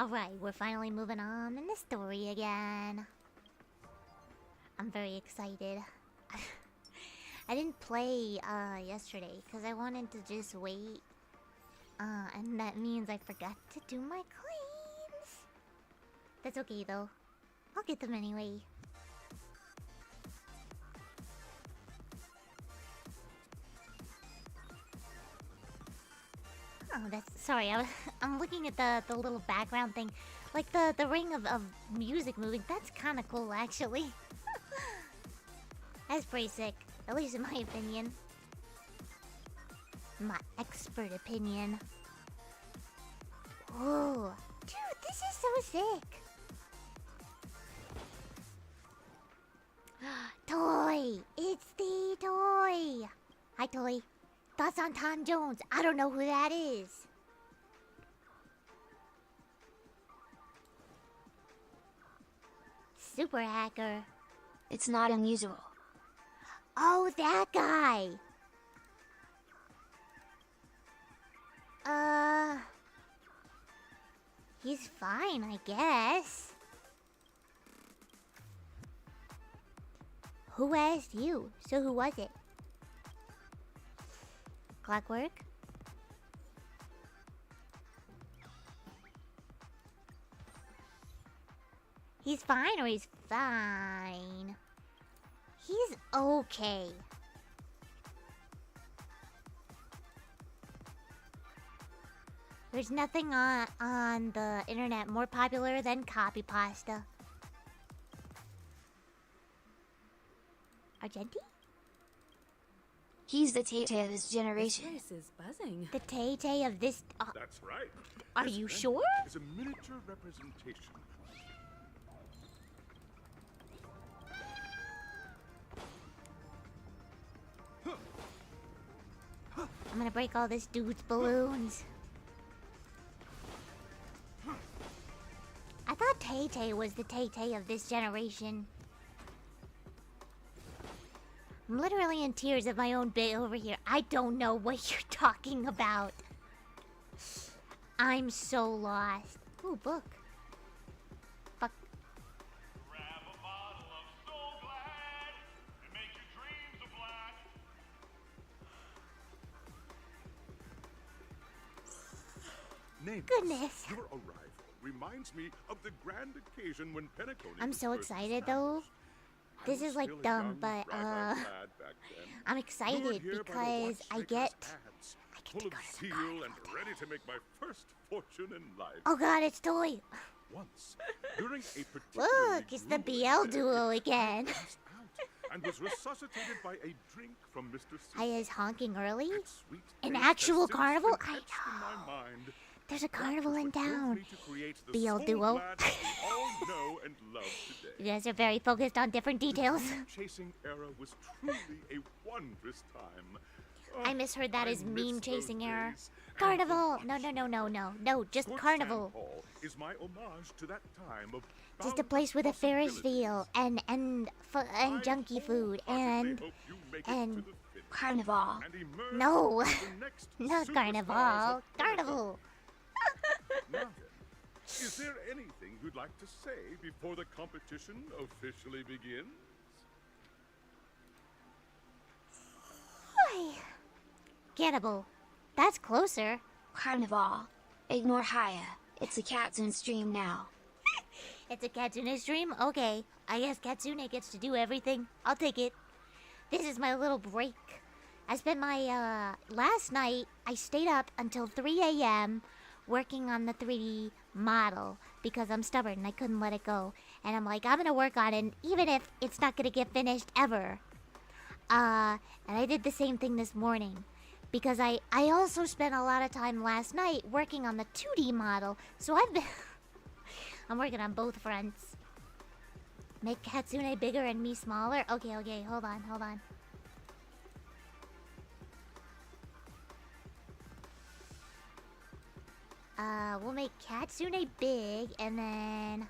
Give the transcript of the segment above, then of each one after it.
Alright, we're finally moving on in the story again. I'm very excited. I didn't play yesterday because I wanted to just wait. And that means I forgot to do my claims. That's okay though. I'll get them anyway. Oh, that's sorry. I'm looking at the little background thing, like the ring of music moving. That's kind of cool, actually. That's pretty sick, at least in my opinion. My expert opinion. Oh, dude, this is so sick. Toy, it's the toy. Hi, Toy. Thoughts on Tom Jones? I don't know who that is. Super hacker. It's not unusual. Oh, that guy. He's fine, I guess. Who asked you? So who was it? Clockwork? He's fine or he's fine? He's okay. There's nothing on the internet more popular than copy pasta. Argenti? He's the Tay-Tay of his generation. This place is buzzing. The Tay-Tay of this... That's right. Are This you event sure? Is a miniature representation. I'm gonna break all this dude's balloons. I thought Tay-Tay was the Tay-Tay of this generation. I'm literally in tears of my own bit over here. I don't know what you're talking about. I'm so lost. Ooh, book. Fuck. Grab a bottle of So Glad and make your dreams a black. Name. Goodness. Your arrival reminds me of the grand occasion when Penacony I'm was so first excited though. established. I This was is like still a dumb, young, but bright-eyed lad back then. I'm Lured excited here by the because I watchmaker's get ads, to full go of to the zeal carnival and ready to make my first fortune in life. Oh god, it's Toy. Once, during a particularly Look, it's the grueling BL day, duo again. I passed out and was resuscitated by a drink from Mr. C. I is honking early. That sweet An taste actual has since carnival? been I etched in my mind. There's a That carnival was in what drove town. me to create the BL soul duo. glad that we all know and love today. You guys are very focused on different details. The meme-chasing era was truly a wondrous time. I misheard that I as miss meme those chasing error. days, and Carnival! the No, just Sports carnival. Sand Hall is my homage to that time of Just a boundless place with a Ferris wheel possibilities. and I junky food wholeheartedly hope you make it and- to the finish Carnival. and emerge No. as the next not superstars carnival. of Carnival. Now then, is there anything you'd like to say before the competition officially begins? Hi. Cannibal. That's closer. Carnival. Ignore Haya. It's a Katsune stream now. It's a Katsune stream? Okay. I guess Katsune gets to do everything. I'll take it. This is my little break. I spent my, last night, I stayed up until 3 a.m. working on the 3D model because I'm stubborn and I couldn't let it go. And I'm like, I'm gonna work on it even if it's not gonna get finished ever. And I did the same thing this morning. Because I also spent a lot of time last night working on the 2D model. So I've been... I'm working on both fronts. Make Katsune bigger and me smaller? Okay, hold on. We'll make Katsune big and then...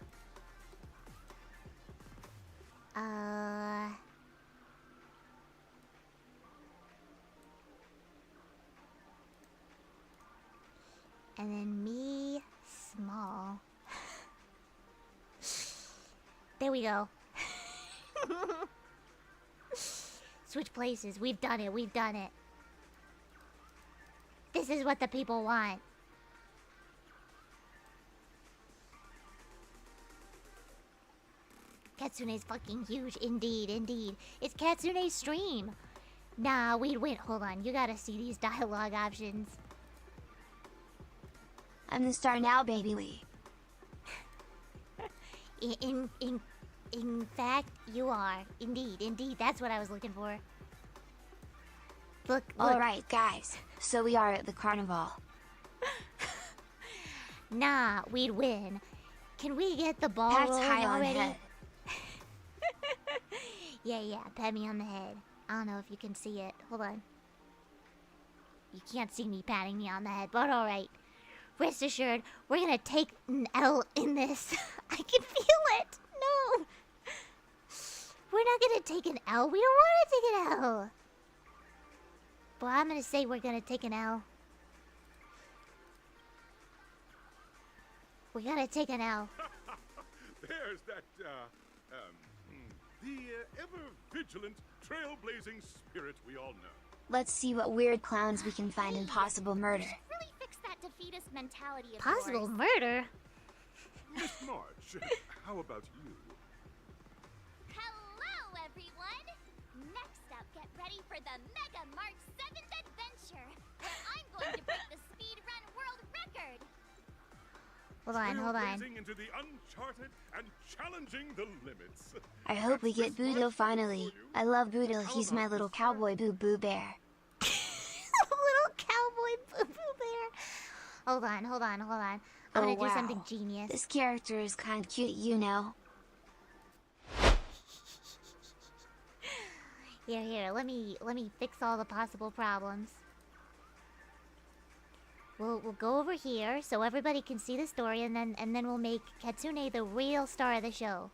And then me small. There we go. Switch places. We've done it. We've done it. This is what the people want. Katsune's fucking huge. Indeed, indeed. It's Katsune's stream. Nah, wait. Hold on. You gotta see these dialogue options. I'm the star now, baby Lee. In fact, you are. Indeed. That's what I was looking for. Look. Alright, guys. So we are at the carnival. Nah, we'd win. Can we get the ball Pat's rolling high on already? head. Yeah, pat me on the head. I don't know if you can see it. Hold on. You can't see me patting me on the head, but alright. Rest assured, we're gonna take an L in this. I can feel it! No! We're not gonna take an L. We don't wanna take an L. But I'm gonna say we're gonna take an L. We gotta take an L. There's that, the ever-vigilant, trailblazing spirit we all know. Let's see what weird clowns we can find in possible murder. Really fix that defeatist mentality of Possible yours. murder? Miss March, how about you? Hello, everyone! Next up, get ready for the Mega March 7th adventure, where I'm going to break the speed run world record! Hold on. Trailblazing into the uncharted and challenging the limits. I hope we get Boodle finally. I love Boodle, he's my little cowboy boo-boo bear. Little cowboy boo-boo bear. Hold on. I'm gonna do something genius. This character is kinda cute, you know. Here, let me fix all the possible problems. We'll go over here so everybody can see the story, and then we'll make Katsune the real star of the show.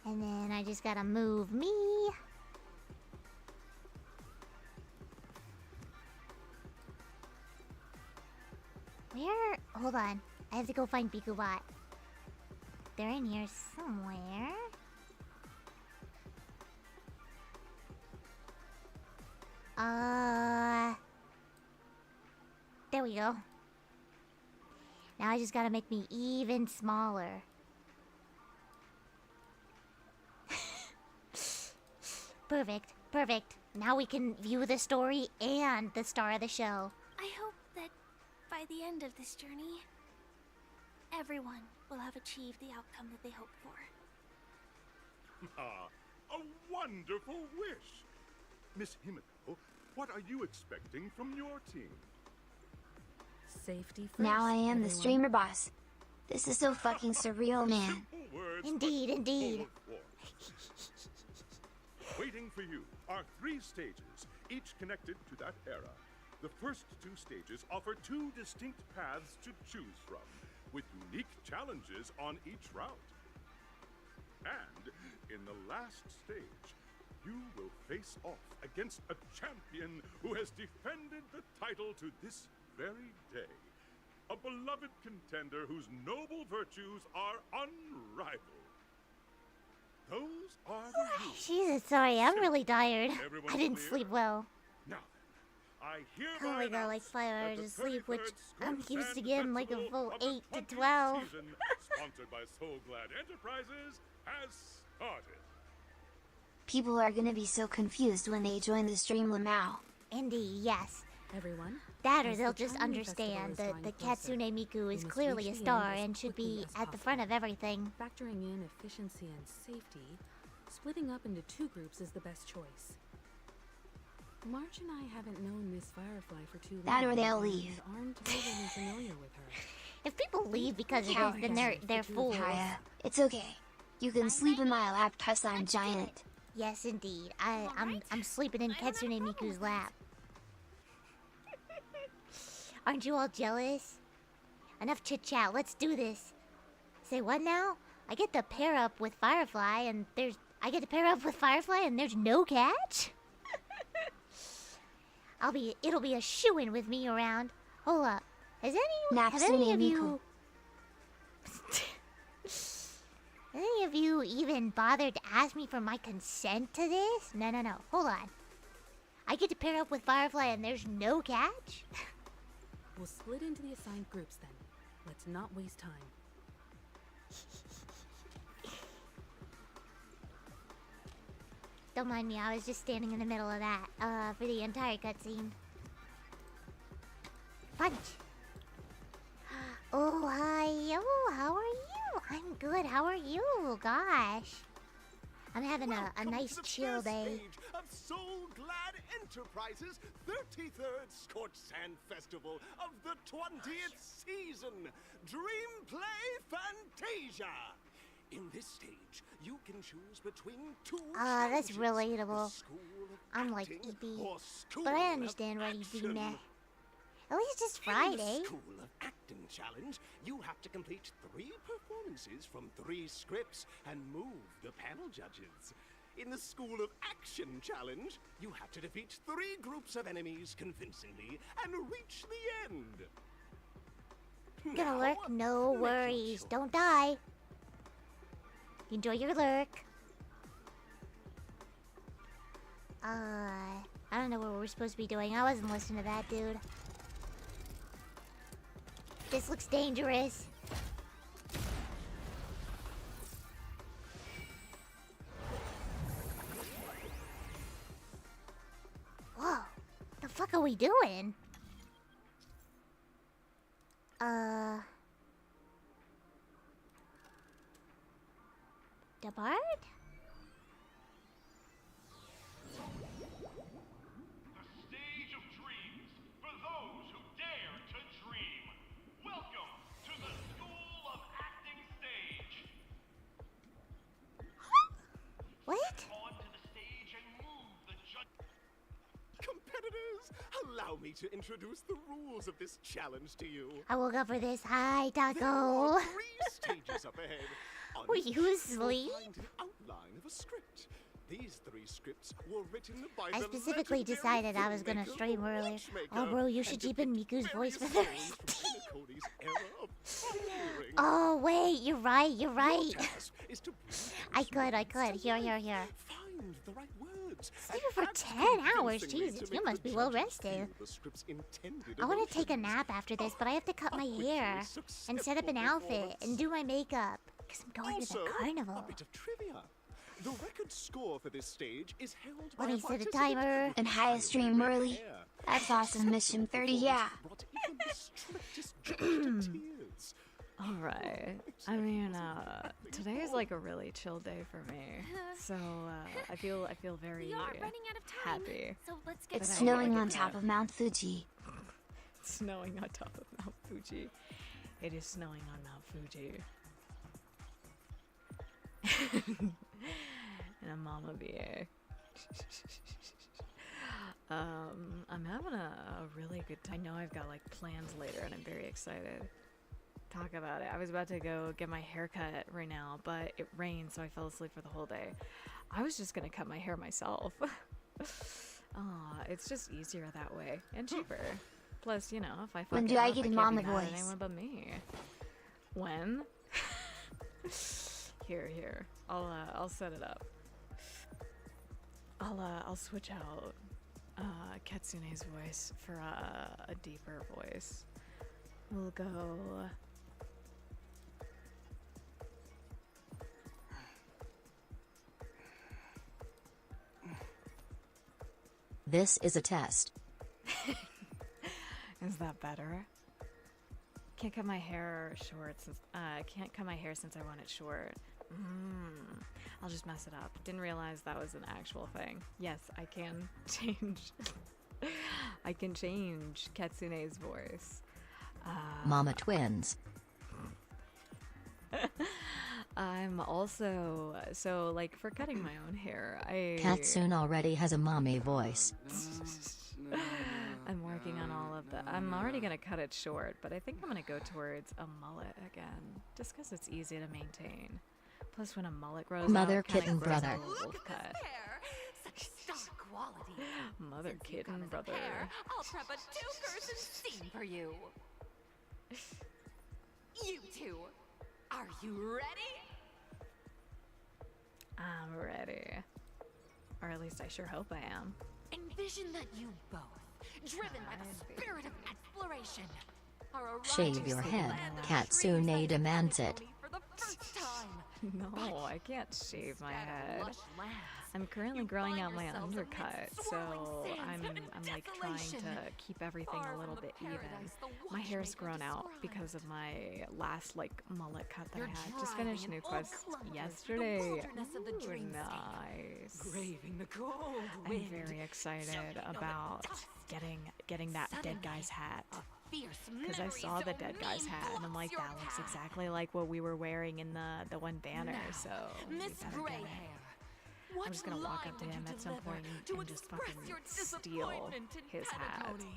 And then I just gotta move me. Where? Hold on. I have to go find Bikubot. They're in here somewhere. There we go. Now I just gotta make me even smaller. Perfect. Now we can view the story and the star of the show. I hope that by the end of this journey, everyone will have achieved the outcome that they hoped for. Ah, a wonderful wish! Miss Himiko, what are you expecting from your team? Safety first. Now I am the everyone. streamer boss. This is so fucking surreal, man. Simple words, Indeed, but indeed. full of force. Waiting for you are 3 stages, each connected to that era. The first 2 stages offer 2 distinct paths to choose from, with unique challenges on each route. And in the last stage, you will face off against a champion who has defended the title to this very day. A beloved contender whose noble virtues are unrivaled. Those are the rules. Jesus, sorry, I'm really tired. Everyone I didn't clear? sleep well. Now then, I hereby I only got like announce 5 that hours the of sleep, which 33rd I'm School used to Sand getting like a Festival full of the 8 to 20th 12. season, sponsored by Soul Glad Enterprises, has started. People are gonna be so confused when they join the stream Lamau. Indeed, yes. Everyone. That or as they'll the just Charming Festival understand is that drawing the closer, Katsune Miku we is must clearly a reach the star end as and should quickly be as at the front of possible. everything. Factoring in efficiency and safety, splitting up into 2 groups is the best choice. March and I haven't known Miss Firefly for too long. That or they'll and leave. Aren't overly familiar with her. If people leave because of Cowards. this, then they're fools. Kaya, it's okay. You can sleep in my lap cause I'm giant. Yes, indeed. I'm sleeping in Katsune Miku's lap. Aren't you all jealous? Enough chit chat. Let's do this. Say what now? I get to pair up with Firefly, and there's no catch. It'll be a shoo-in with me around. Hold up. Have Napsune any of Miku. you... Any of you even bothered to ask me for my consent to this? No. Hold on. I get to pair up with Firefly and there's no catch? We'll split into the assigned groups then. Let's not waste time. Don't mind me, I was just standing in the middle of that, for the entire cutscene. Punch! Oh, hi. Oh, how are you? I'm good. How are you? Gosh. I'm having a nice chill day. Of Soul Glad Enterprises' 33rd Scorched Sand Festival of the 20th season, Dream Play Fantasia. In this stage, you can choose between two That's challenges, relatable. the School of I'm like Acting EP, or School but I of understand why you'd be Action. meh. At least it's In Friday. the School of Acting challenge, you have to complete 3 performances from 3 scripts and move the panel judges. In the School of Action challenge, you have to defeat 3 groups of enemies convincingly and reach the end. Gonna Now, lurk, no make your worries. choice. Don't die. Enjoy your lurk. I don't know what we're supposed to be doing. I wasn't listening to that dude. This looks dangerous. Whoa. The fuck are we doing? The bard? The stage of dreams for those who dare to dream. Welcome to the School of Acting stage. What? Onto the stage and move the judge. Competitors, allow me to introduce the rules of this challenge to you. I woke up for this. Hi, There Taco. are 3 stages up ahead. On Were each, you you'll asleep? find an outline of a script. These 3 scripts were written by I the specifically legendary decided I was gonna filmmaker, stream earlier. Watchmaker, Oh, bro, you and should deepen depict Miku's voice for various the scenes from Mineko's era of pioneering. Oh, wait, you're right. Your task is to I could. Here. Find the right words. Sleeping and for act 10 hours? convincingly Jesus, to you make must the be well judges rested. feel the script's intended I want to take a emotions. nap after this, but I have to cut my hair and set up an outfit and do my makeup because I'm going to Also, the carnival. a bit of trivia. The record score for this stage is held by Let me a set a participant timer. And highest stream early. hair. That's awesome, Mission 30, yeah. Brought even the strictest judge to tears. Alright. I mean, today is like a really chill day for me. So, I feel very We are running out of time. happy. So let's get It's I snowing get on that. top of Mount Fuji. It's snowing on top of Mount Fuji. It is snowing on Mount Fuji. And a mama bear. I'm having a really good time. I know I've got like plans later and I'm very excited. Talk about it. I was about to go get my hair cut right now, but it rained, so I fell asleep for the whole day. I was just gonna cut my hair myself. It's just easier that way and cheaper. Plus, you know, if I fuck When it do I up, get can't mama be mad at voice? anyone but me. When? Here. I'll set it up. I'll switch out Katsune's voice for a deeper voice. We'll go. This is a test. Is that better? Can't cut my hair short since can't cut my hair since I want it short. I'll just mess it up. Didn't realize that was an actual thing. Yes, I can change. I can change Katsune's voice. Mama twins. I'm also so like for cutting my own hair. Katsune already has a mommy voice. I'm working on all of that. I'm already gonna cut it short, but I think I'm gonna go towards a mullet again, just because it's easy to maintain. Plus, when a mullet grows Mother, out, it kinda kitten, grows brother. out a wolf cut. Such stock quality. mother Since you kitten come as a brother. pair, I'll prep a two-person scene for you. You two, are you ready? I'm ready. Or at least I sure hope I am. Envision that you both, driven by the spirit of exploration, are arriving Shave your to head. land the Katsune trees that demands it. Patagonia for the first time. No, I can't shave my Instead of head. lush lands, I'm currently you growing find out my yourselves amidst undercut, so swirling I'm sands and like trying to desolation. keep everything Far a little from the bit even. paradise the My hair's watchmaker grown out described. because of my last like mullet cut that You're I had. Just driving finished an New old Quest clunker, the yesterday. wilderness of the Ooh, dreamscape. nice. Braving the cold I'm wind. very excited choking on the about dust. getting that dead Suddenly, guy's hat. a fierce Because I memory saw the so dead guy's mean hat and I'm like, blocks that your looks path. exactly like what we were wearing in the one banner. Now, So we Miss better get it. Greyhair, what I'm just gonna walk line up to did him you at some deliver point to and just express fucking your steal disappointment in his hat. Patagonia?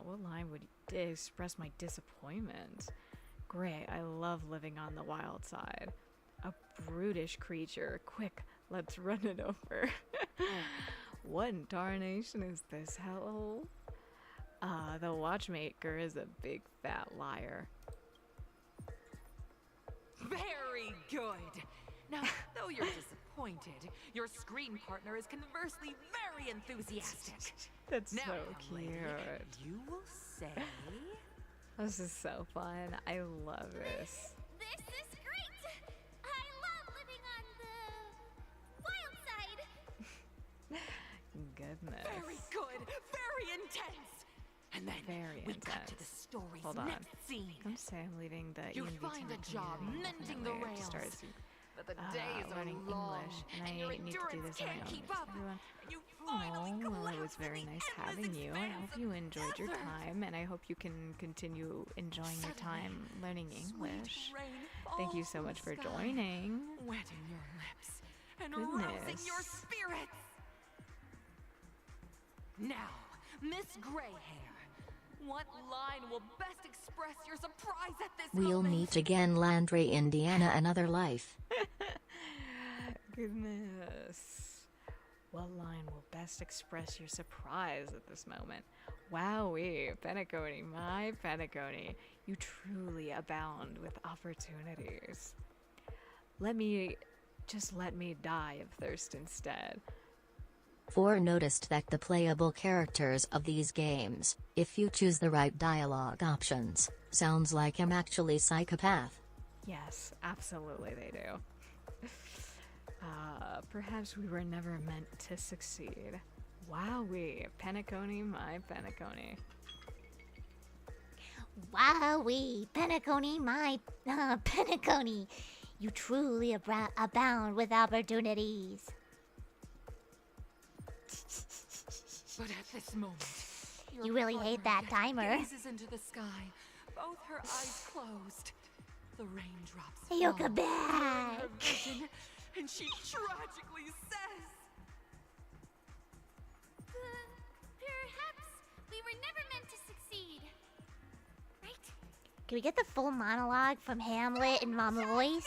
What line would express my disappointment? Great, I love living on the wild side. A brutish creature. Quick, let's run it over. What in tarnation is this? Hello? The watchmaker is a big fat liar. Very good. Now, though you're disappointed, your screen partner is conversely very enthusiastic. That's Now, so young lady, cute. you will say, This is so fun. I love this. This is great! I love living on the wild side. Goodness. very good, very intense. And then Very we cut to the intense. story's Hold on. next scene. I'm say I'm leaving the You ENV find team a job community mending the definitely to start rails. But the days are learning long, English, and and I your need to do endurance this on my can't own. keep up. Everyone, And you finally well, it was collapse in very the nice endless having you. I expanse hope of you enjoyed your desert. time, and I hope you can continue enjoying your time learning English. Sweet rain Thank you falls so from much the for sky, joining. wetting your lips and rousing your Goodness. spirits. Now, Miss Greyhair, what line will best express your surprise at this We'll moment? meet again, Landry, Indiana, another life. Goodness. What line will best express your surprise at this moment? Wowee, Patagonia, my Patagonia, you truly abound with opportunities. Let me die of thirst instead. 4 noticed that the playable characters of these games, if you choose the right dialogue options, sounds like I'm actually psychopath. Yes, absolutely they do. Perhaps we were never meant to succeed. Wowee, Patagonia, my Patagonia. Wowee, Penacony, my Penacony. You truly abound with opportunities. But at this moment, your You really hate partner that timer. gazes into the sky, both her eyes closed. The raindrops You'll fall come back. her vision, and she tragically says, Perhaps we were never meant to succeed. Right? Can we get the full monologue from Hamlet in Mama voice?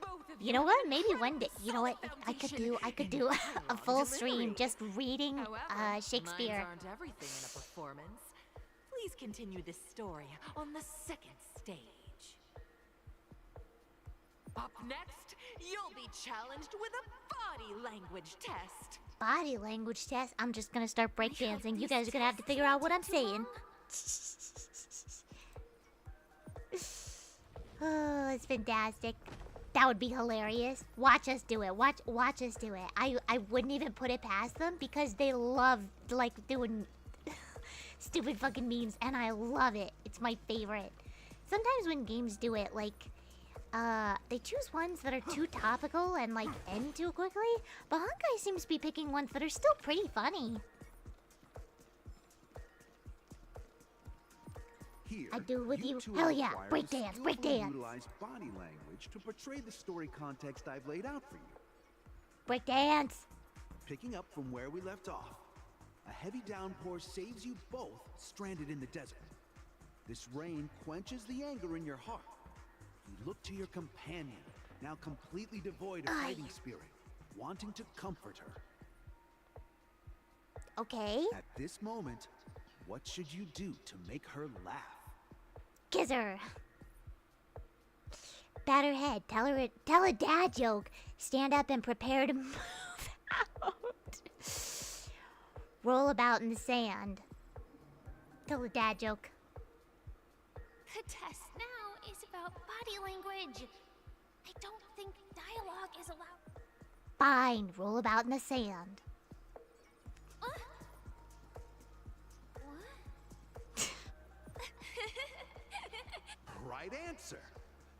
both of You know what? Maybe one day. You know what? I could do a full stream just reading However, Shakespeare. minds aren't everything in a performance. Please continue this story on the second stage. Up next, you'll be challenged with a body language test. Body language test. I'm just gonna start breakdancing. You guys are gonna have to figure out what I'm saying. Oh, it's fantastic. That would be hilarious. Watch us do it. Watch us do it. I wouldn't even put it past them because they love like doing stupid fucking memes, and I love it. It's my favorite. Sometimes when games do it, like they choose ones that are too topical and like end too quickly, but Honkkk seems to be picking ones that are still pretty funny. Here, I do with you. two Hell are yeah. required Break to dance, skillfully break dance. Utilize body language to portray the story context I've laid out for you. Break dance. Picking up from where we left off, a heavy downpour saves you both stranded in the desert. This rain quenches the anger in your heart. You look to your companion, now completely devoid of fighting spirit. wanting to comfort her. Okay. At this moment, what should you do to make her laugh? Kiss her. Pat her head. Tell a dad joke. Stand up and prepare to move out. Roll about in the sand. Tell a dad joke. The test now is about body language. I don't think dialogue is allowed. Fine. Roll about in the sand. What? Right answer.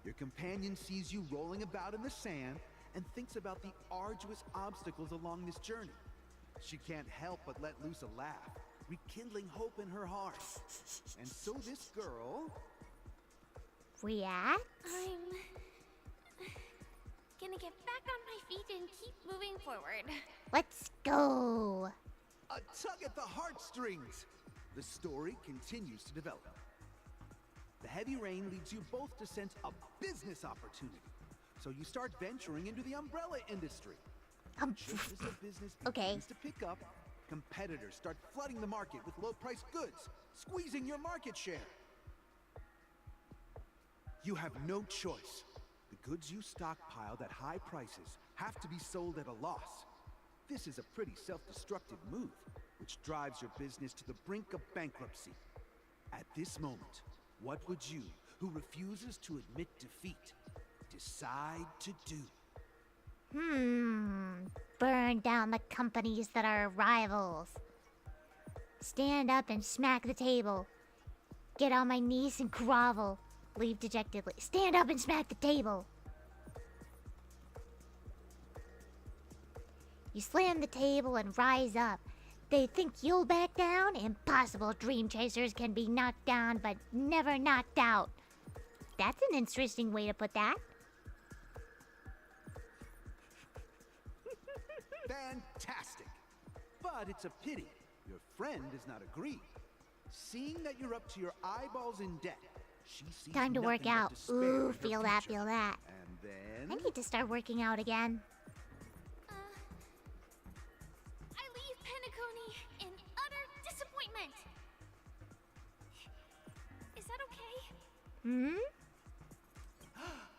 Your companion sees you rolling about in the sand and thinks about the arduous obstacles along this journey. She can't help but let loose a laugh, rekindling hope in her heart. And so this girl... React? I'm gonna get back on my feet and keep moving forward. Let's go. A tug at the heartstrings. The story continues to develop. The heavy rain leads you both to sense a business opportunity. So you start venturing into the umbrella industry. Just as the business begins to pick up, competitors start flooding the market with low-priced goods, squeezing your market share. You have no choice. The goods you stockpiled at high prices have to be sold at a loss. This is a pretty self-destructive move, which drives your business to the brink of bankruptcy. At this moment, what would you, who refuses to admit defeat, decide to do? Burn down the companies that are rivals. Stand up and smack the table. Get on my knees and grovel. Leave dejectedly. Stand up and smack the table. You slam the table and rise up. They think you'll back down? Impossible. Dream chasers can be knocked down, but never knocked out. That's an interesting way to put that. Fantastic! But it's a pity your friend does not agree. Seeing that you're up to your eyeballs in debt, she sees Time to work nothing but out. despair Ooh, in her feel that, future. feel that. And I then... need to start working out again. I leave Penacony in utter disappointment. Is that okay?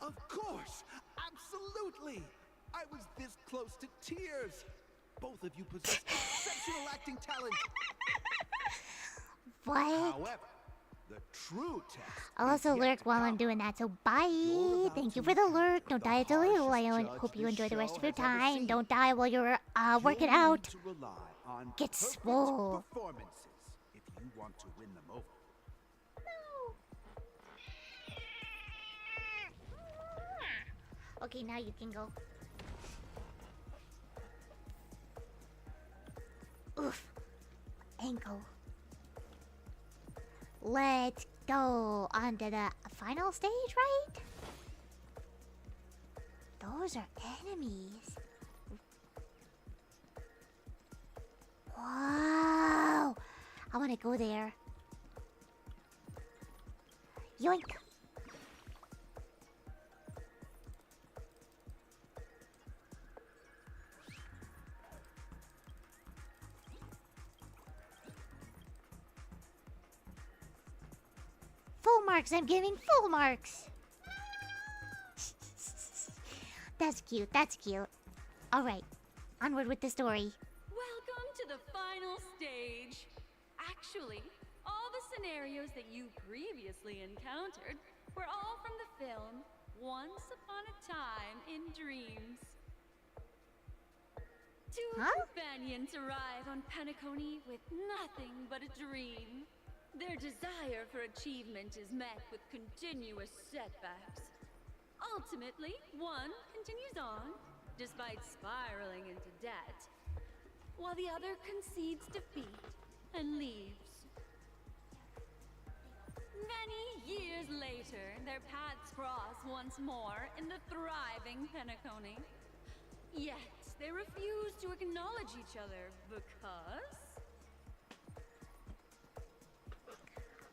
Of course! Absolutely! I was this close to tears! Both of you possess exceptional acting talent! What? However, the true test... I'll also lurk while I'm doing that, so bye! Thank you for the lurk. Don't die at the little. I hope you enjoy the rest of your time. Don't die while you're working out. Get swole. Performances if you want to win them over. Okay, now you can go. Oof. Ankle. Let's go on to the final stage, right? Those are enemies. Whoa! I want to go there. Yoink! Full marks, I'm giving full marks. That's cute, that's cute. Alright, onward with the story. Welcome to the final stage. Actually, all the scenarios that you previously encountered were all from the film Once Upon a Time in Dreams. Two companions arrive on Penacony with nothing but a dream. Their desire for achievement is met with continuous setbacks. Ultimately, one continues on, despite spiraling into debt, while the other concedes defeat and leaves. Many years later, their paths cross once more in the thriving Penacony. Yet, they refuse to acknowledge each other because...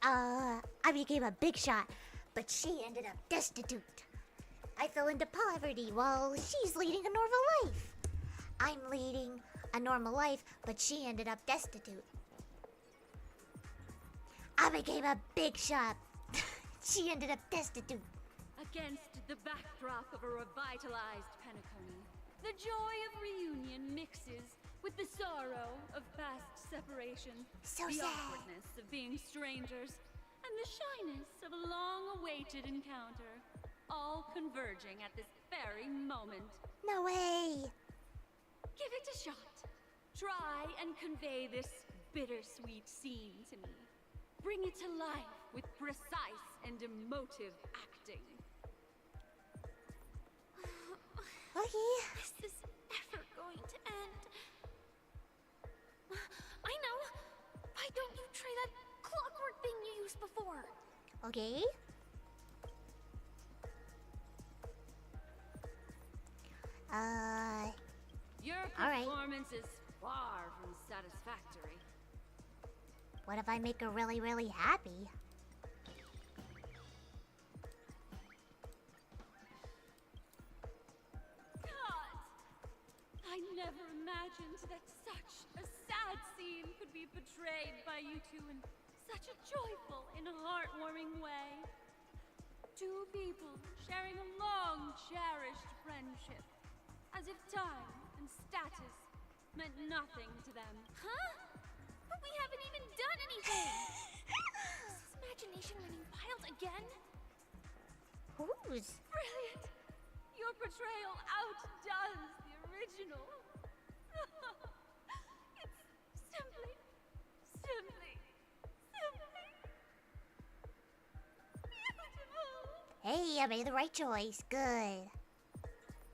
I became a big shot, but she ended up destitute. I fell into poverty while she's leading a normal life. I'm leading a normal life, but she ended up destitute. I became a big shot. She ended up destitute. Against the backdrop of a revitalized Penacony, the joy of reunion mixes with the sorrow of past separation, So the sad. awkwardness of being strangers, and the shyness of a long-awaited encounter, all converging at this very moment. No way. Give it a shot. Try and convey this bittersweet scene to me. Bring it to life with precise and emotive acting. Okay. Is this ever going to end? I know! Why don't you try that clockwork thing you used before? Okay. Your All right. performance is far from satisfactory. What if I make her really, really happy? God! I never imagined that such a sad scene could be portrayed by you two in such a joyful and heartwarming way. Two people sharing a long cherished friendship, as if time and status meant nothing to them. Huh? But we haven't even done anything! Is this imagination running wild again? Who's? Brilliant! Your portrayal outdoes the original. It's simply beautiful. Hey, I made the right choice. Good.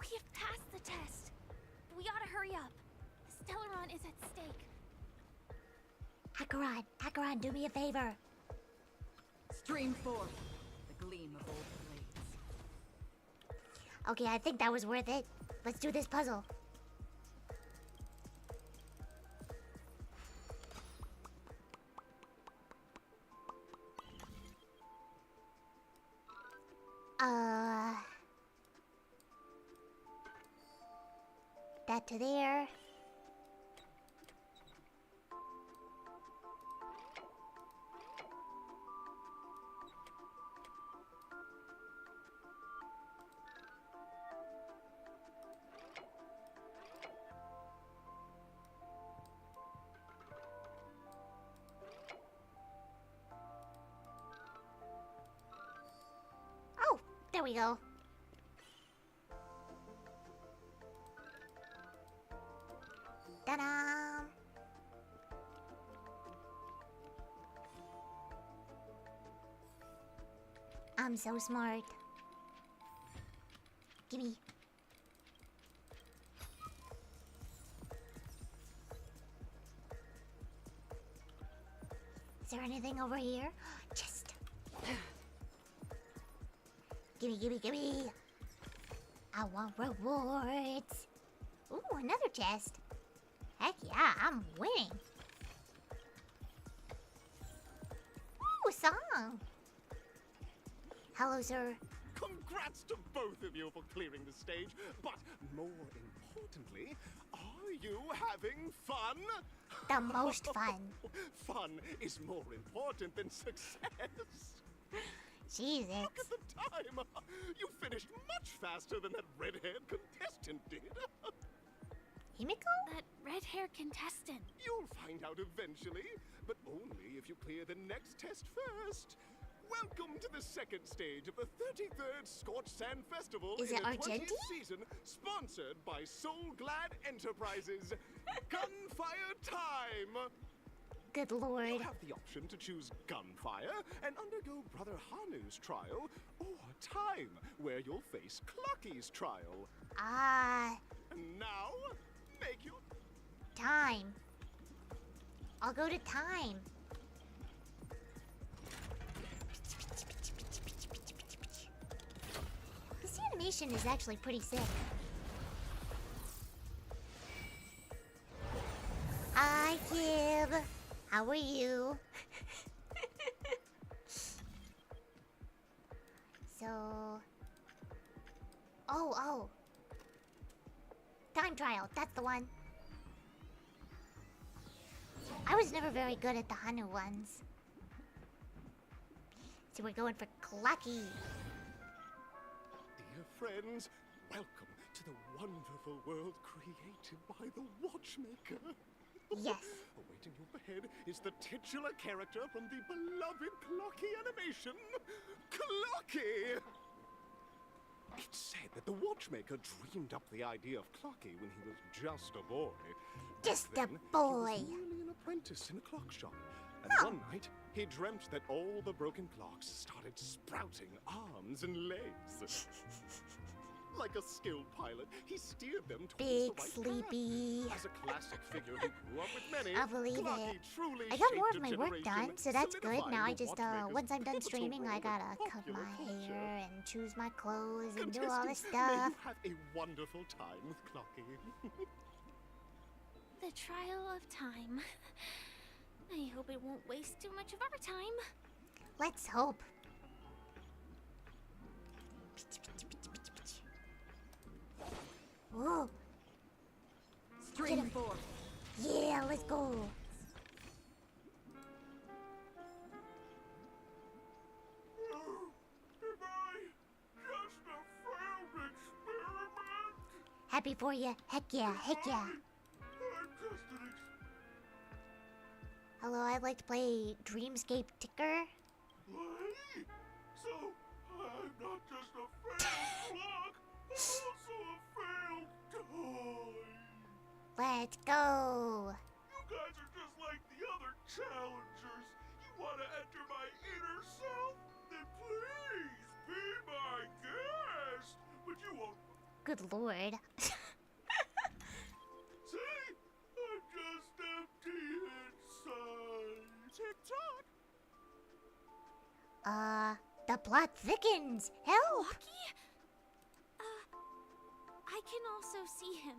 We have passed the test. But we ought to hurry up. The Stellaron is at stake. Hackaron, do me a favor. Stream forth the gleam of old blades. Okay, I think that was worth it. Let's do this puzzle. That to there. Oh, there we go. Ta-da! I'm so smart. Gimme. Is there anything over here? Chest. Gimme. I want rewards. Ooh, another chest. Heck yeah, I'm winning. Ooh, a song. Hello, sir. Congrats to both of you for clearing the stage, but more importantly, are you having fun? The most fun. Fun is more important than success. Jesus. Look at the time! You finished much faster than that red-haired contestant did. Himiko? That red-haired contestant. You'll find out eventually, but only if you clear the next test first. Welcome to the second stage of the 33rd Scorched Sand Festival Is in it the Argenti? 20th season, sponsored by Soul Glad Enterprises. Gunfire time! Good lord. You have the option to choose Gunfire and undergo Brother Hanu's trial, or Time, where you'll face Clucky's trial. And now, make your... Time. I'll go to time. This animation is actually pretty sick. Hi, Kib. How are you? So... Oh. Time trial. That's the one. I was never very good at the Hanu ones. So we're going for Clucky. Dear friends, welcome to the wonderful world created by the Watchmaker. Yes. Awaiting your ahead is the titular character from the beloved Clocky animation, Clocky! It's said that the Watchmaker dreamed up the idea of Clocky when he was just a boy. Just a Then, boy. He was merely an apprentice in a clock shop. And one night, he dreamt that all the broken clocks started sprouting arms and legs. Like a skilled pilot, he steered them towards Big the right Sleepy. path. As a classic figure who grew up with many, I believe Clocky it. truly I got more shaped of a my work generation, done, so that's good. solidifying Now I the just, Watchmaker's once I'm done pivotal streaming, I role gotta in cut popular my culture. hair and choose my clothes and do all this Contestants, may stuff. you have a wonderful time with Clocky. The trial of time. I hope it won't waste too much of our time. Let's hope. Whoa. Stream 4. Yeah, let's go. Happy for you. Heck yeah, heck yeah. Hello, I'd like to play Dreamscape Ticker. So, I'm not just a failed clock, I'm also a failed toy. Let's go. You guys are just like the other challengers. You want to enter my inner self? Then please be my guest. But you won't. Good lord. See? I'm just empty inside. Tick-tock. The plot thickens. Help! Lucky? I can also see him.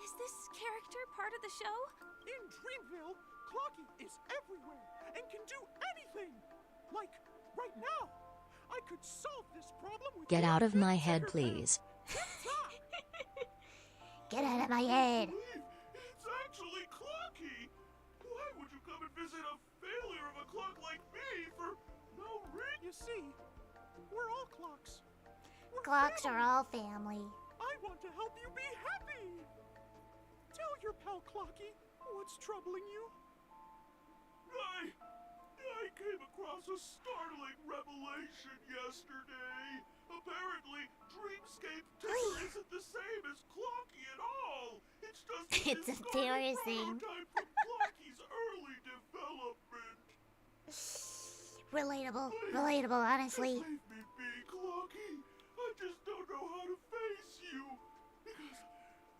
Is this character part of the show? In Dreamville, Clocky is everywhere and can do anything. Like, right now, I could solve this problem with Get out of my head, Ticker please. Get out of my head. It's actually Clocky. Why would you come and visit a failure of a clock like me for no reason? You see, we're all clocks. We're Clocks are family. all family. I want to help you be happy. Tell your pal Clocky what's troubling you. I came across a startling revelation yesterday. Apparently, Dreamscape Ticker isn't the same as Clocky at all. It's just a It's discarded embarrassing. prototype from Clocky's early development. Relatable. Relatable, honestly. Leave me be, Clocky. I just don't know how to face you. Because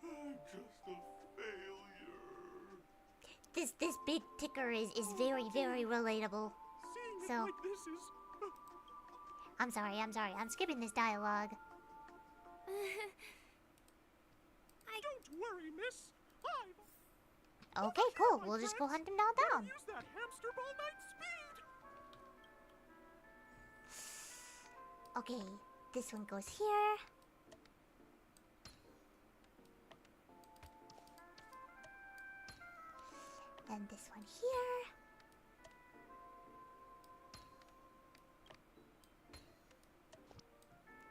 I'm just a failure. This big ticker is very, very relatable. Seeing So- it like this is... I'm sorry. I'm skipping this dialogue. Don't worry, miss. Okay, cool. We'll just go hunt him all down. Use that hamster ball night speed. Okay, this one goes here. And this one here.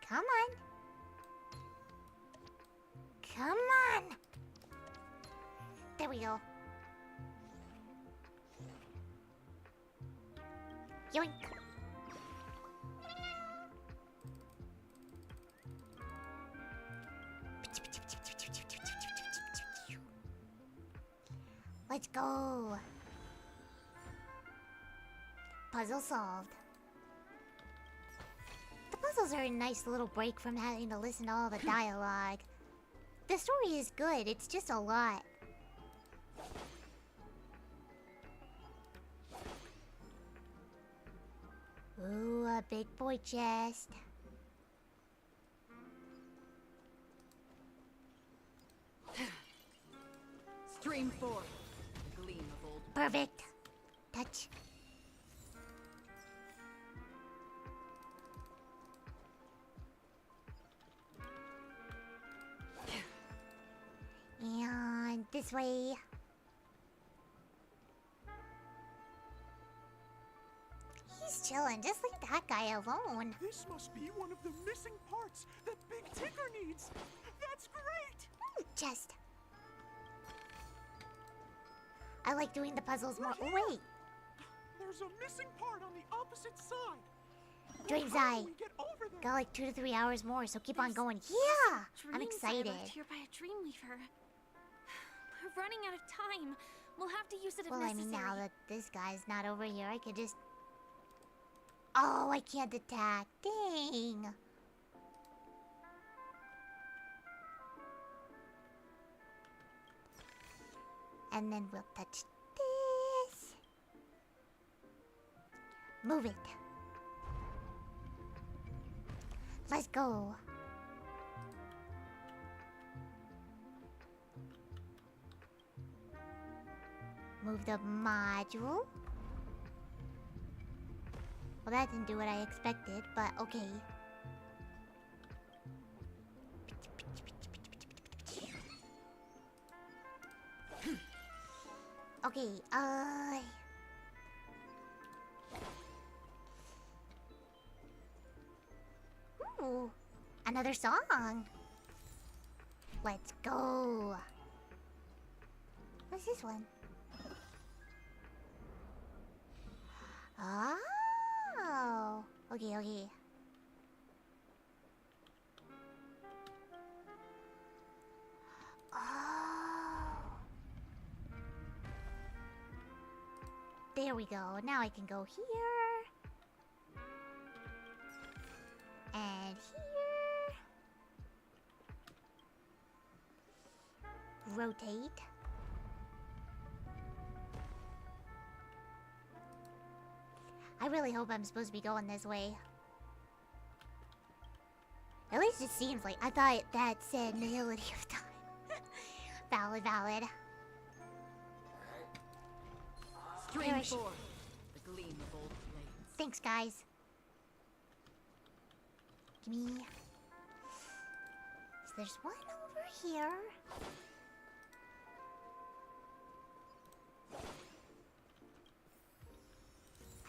Come on. Come on. There we go. Yoink. Let's go. Puzzle solved. The puzzles are a nice little break from having to listen to all the dialogue. The story is good, it's just a lot. Ooh, a big boy chest. Stream 4. Gleam of old. Perfect. Touch. This way. He's chilling. Just leave that guy alone. This must be one of the missing parts that Big Tinker needs. That's great! Just. I like doing the puzzles more. Oh, wait. There's a missing part on the opposite side. Dream's How Eye. do we get over there? Got like 2 to 3 hours more, so keep on going. Yeah! I'm Dreams excited. I left here by a Dreamweaver. We're running out of time. We'll have to use it if Well, I necessary. mean, now that this guy's not over here, I could just... Oh, I can't attack. Dang. And then we'll touch this. Move it. Let's go. Move the module. Well, that didn't do what I expected, but okay. Okay, Ooh, another song. Let's go. What's this one? Oh, okay, okay. Oh. There we go. Now I can go here. And here. Rotate. I really hope I'm supposed to be going this way. At least it seems like. I thought that said nihility of time. Valid, valid. Stream Perish. 4. The gleam of old blades. Thanks, guys. Gimme. So there's one over here.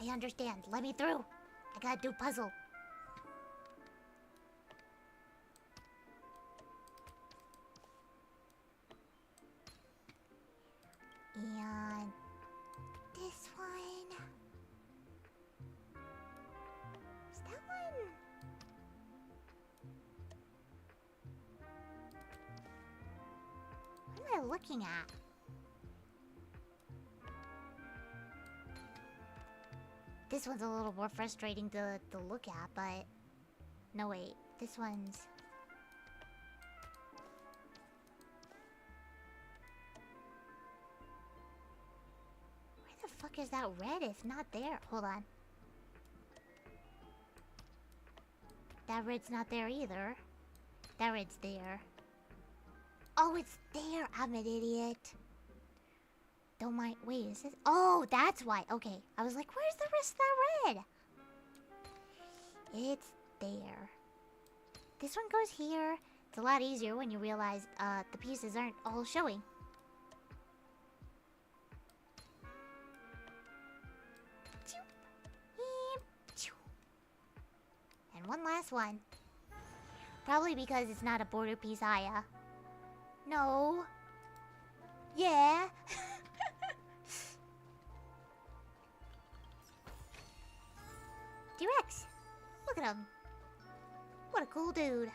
I understand. Let me through. I gotta do puzzle. And this one. Is that one? What am I looking at? This one's a little more frustrating to look at, but... No, wait. This one's... Where the fuck is that red if not there? Hold on. That red's not there either. That red's there. Oh, it's there! I'm an idiot. Don't mind. Wait, is this? Oh, that's why. Okay. I was like, where's the rest of that red? It's there. This one goes here. It's a lot easier when you realize the pieces aren't all showing. And one last one. Probably because it's not a border piece, Aya. No. Yeah. T-Rex! Look at him. What a cool dude.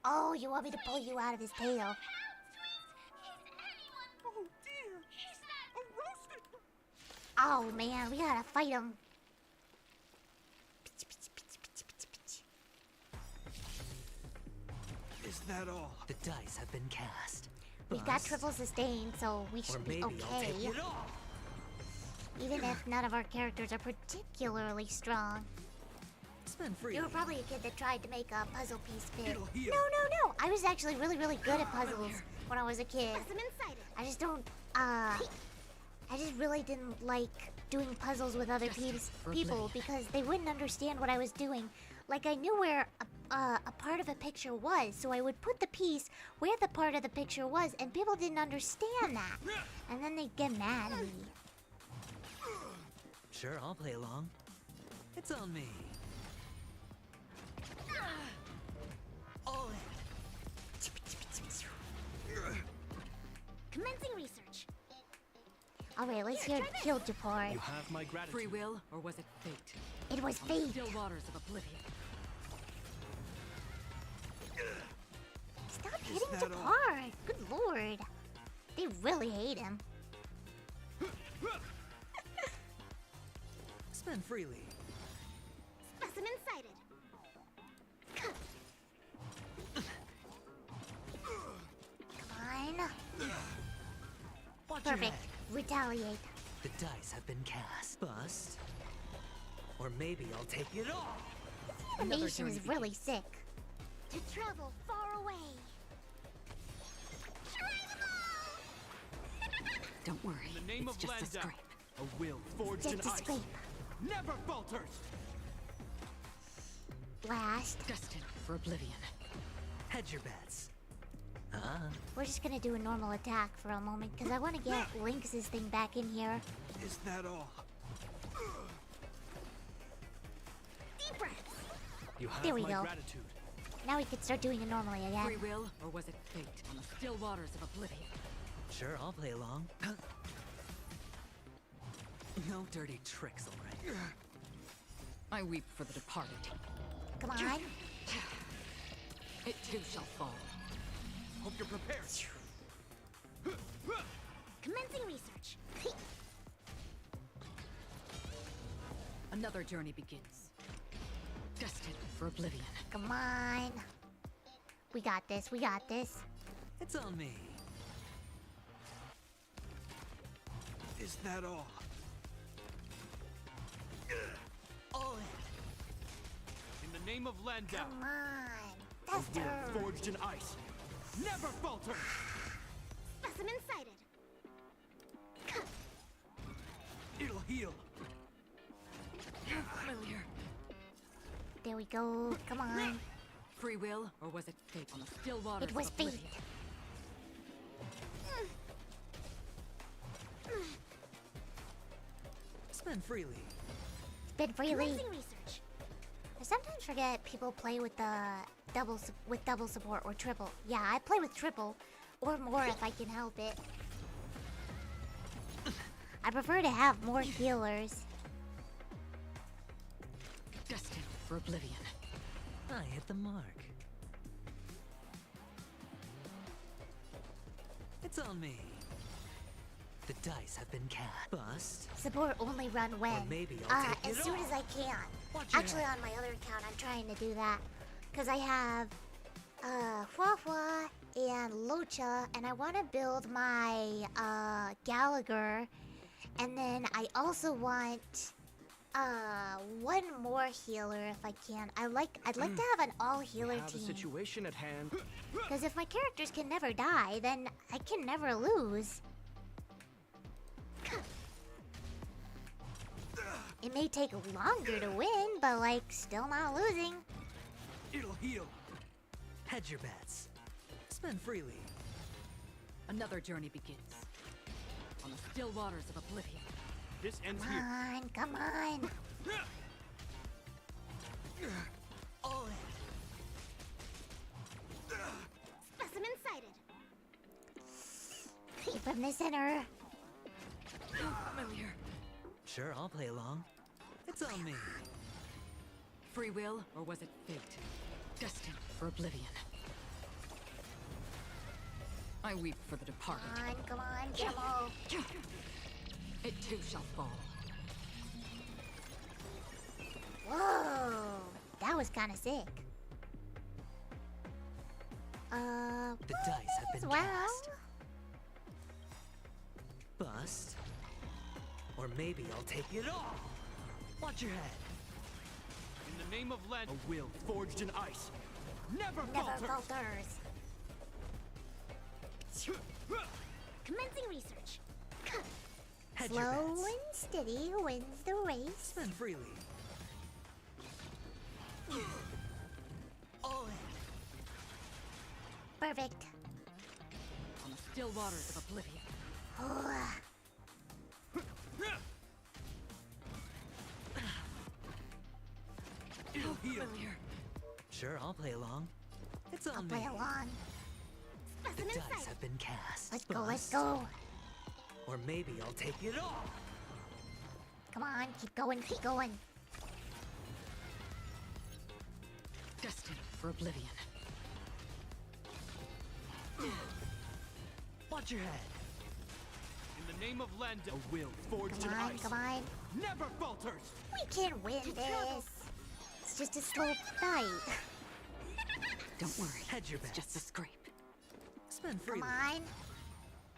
Oh, you want me to pull you out of his tail? Oh dear! A roasted! Oh man, we gotta fight him. Is that all? The dice have been cast. We've got triple sustain, so we should be maybe I'll okay. take it all. Even if none of our characters are particularly strong. Spend free. You were probably a kid that tried to make a puzzle piece fit. It'll heal. No. I was actually really good at puzzles when I was a kid. Some insider. I just don't, I just really didn't like doing puzzles with other for people oblivion. because they wouldn't understand what I was doing. Like, I knew where a part of a picture was, so I would put the piece where the part of the picture was, and people didn't understand that. And then they'd get mad at me. Sure, I'll play along. It's on me. All in. Commencing research. Alright, let's hear Guilty part. You have my gratitude. Free will, or was it fate? It was On the fate. still waters of oblivion. Stop hitting Japar. Good lord. They really hate him. Spend freely. Specimen sighted. Come on. Watch your Perfect. head. Retaliate. The dice have been cast. Bust. Or maybe I'll take it all. Nation is really sick. To travel far away. Don't worry. In the name it's of just a Landau, scrape. a will forged in Just a ice scrape. never falters. Blast. Destined for oblivion. Hedge your bets. We're just gonna do a normal attack for a moment because I want to get Lynx's thing back in here. Is that all? Deep breaths. You have There we my go. gratitude. Now we can start doing it normally again. Free will, or was it fate? On the still waters of oblivion. Sure, I'll play along. No dirty tricks, alright. I weep for the departed. Come on. It too shall fall. Hope you're prepared. Commencing research. Another journey begins. Destined for oblivion. Come on. We got this. We got this. It's on me. Is that all? All in. In the name of Landau, Come on. a That's will her. forged in ice never falters. Specimen sighted. It'll heal. Familiar. There we go. Come on. Free will, or was it fate? On the still waters It was of fate. oblivion. Spend freely. Spin freely. Commencing research. I sometimes forget people play with the double support or triple. Yeah, I play with triple or more if I can help it. I prefer to have more healers. Destined for oblivion. I hit the mark. It's on me. The dice have been cast. Bust. Support only run when. Or maybe I'll take as it soon all. as I can. Watch your Actually, head. on my other account, I'm trying to do that because I have Hua Hua and Locha, and I want to build my Gallagher, and then I also want one more healer if I can. I'd like to have an all healer We have a team situation at hand. because if my characters can never die, then I can never lose. It may take longer to win, but like still not losing. It'll heal. Hedge your bets. Spend freely. Another journey begins. On the still waters of oblivion. This ends Come here. on, come on. All in. Specimen sighted. Keep from the center. Familiar. Sure, I'll play along. It's on me. Free will, or was it fate? Destined for oblivion. I weep for the departed. Come on, get 'em all. It too shall fall. Whoa, that was kind of sick. The dice have been well. cast. Bust. Or maybe I'll take it all. Watch your head. In the name of Landau, a will forged in ice never Never falters. falters. Commencing research. Hedge your Slow bets. and steady wins the race. Spend freely. All in. Perfect. On the still waters of oblivion. It'll heal. Familiar. Sure, I'll play along. It's on I'll me. play along. The Specimen dice sight. have been cast. Let's go, let's Bust. go. Or maybe I'll take it all. Come on, keep going, keep going. Destined for oblivion. Watch your head. In the name of Lend, a will forged Come in on, ice come on. never falters. We can win this. It's just a slow fight. Don't worry. Hedge your It's bets. just a scrape. Spend freely. Come on.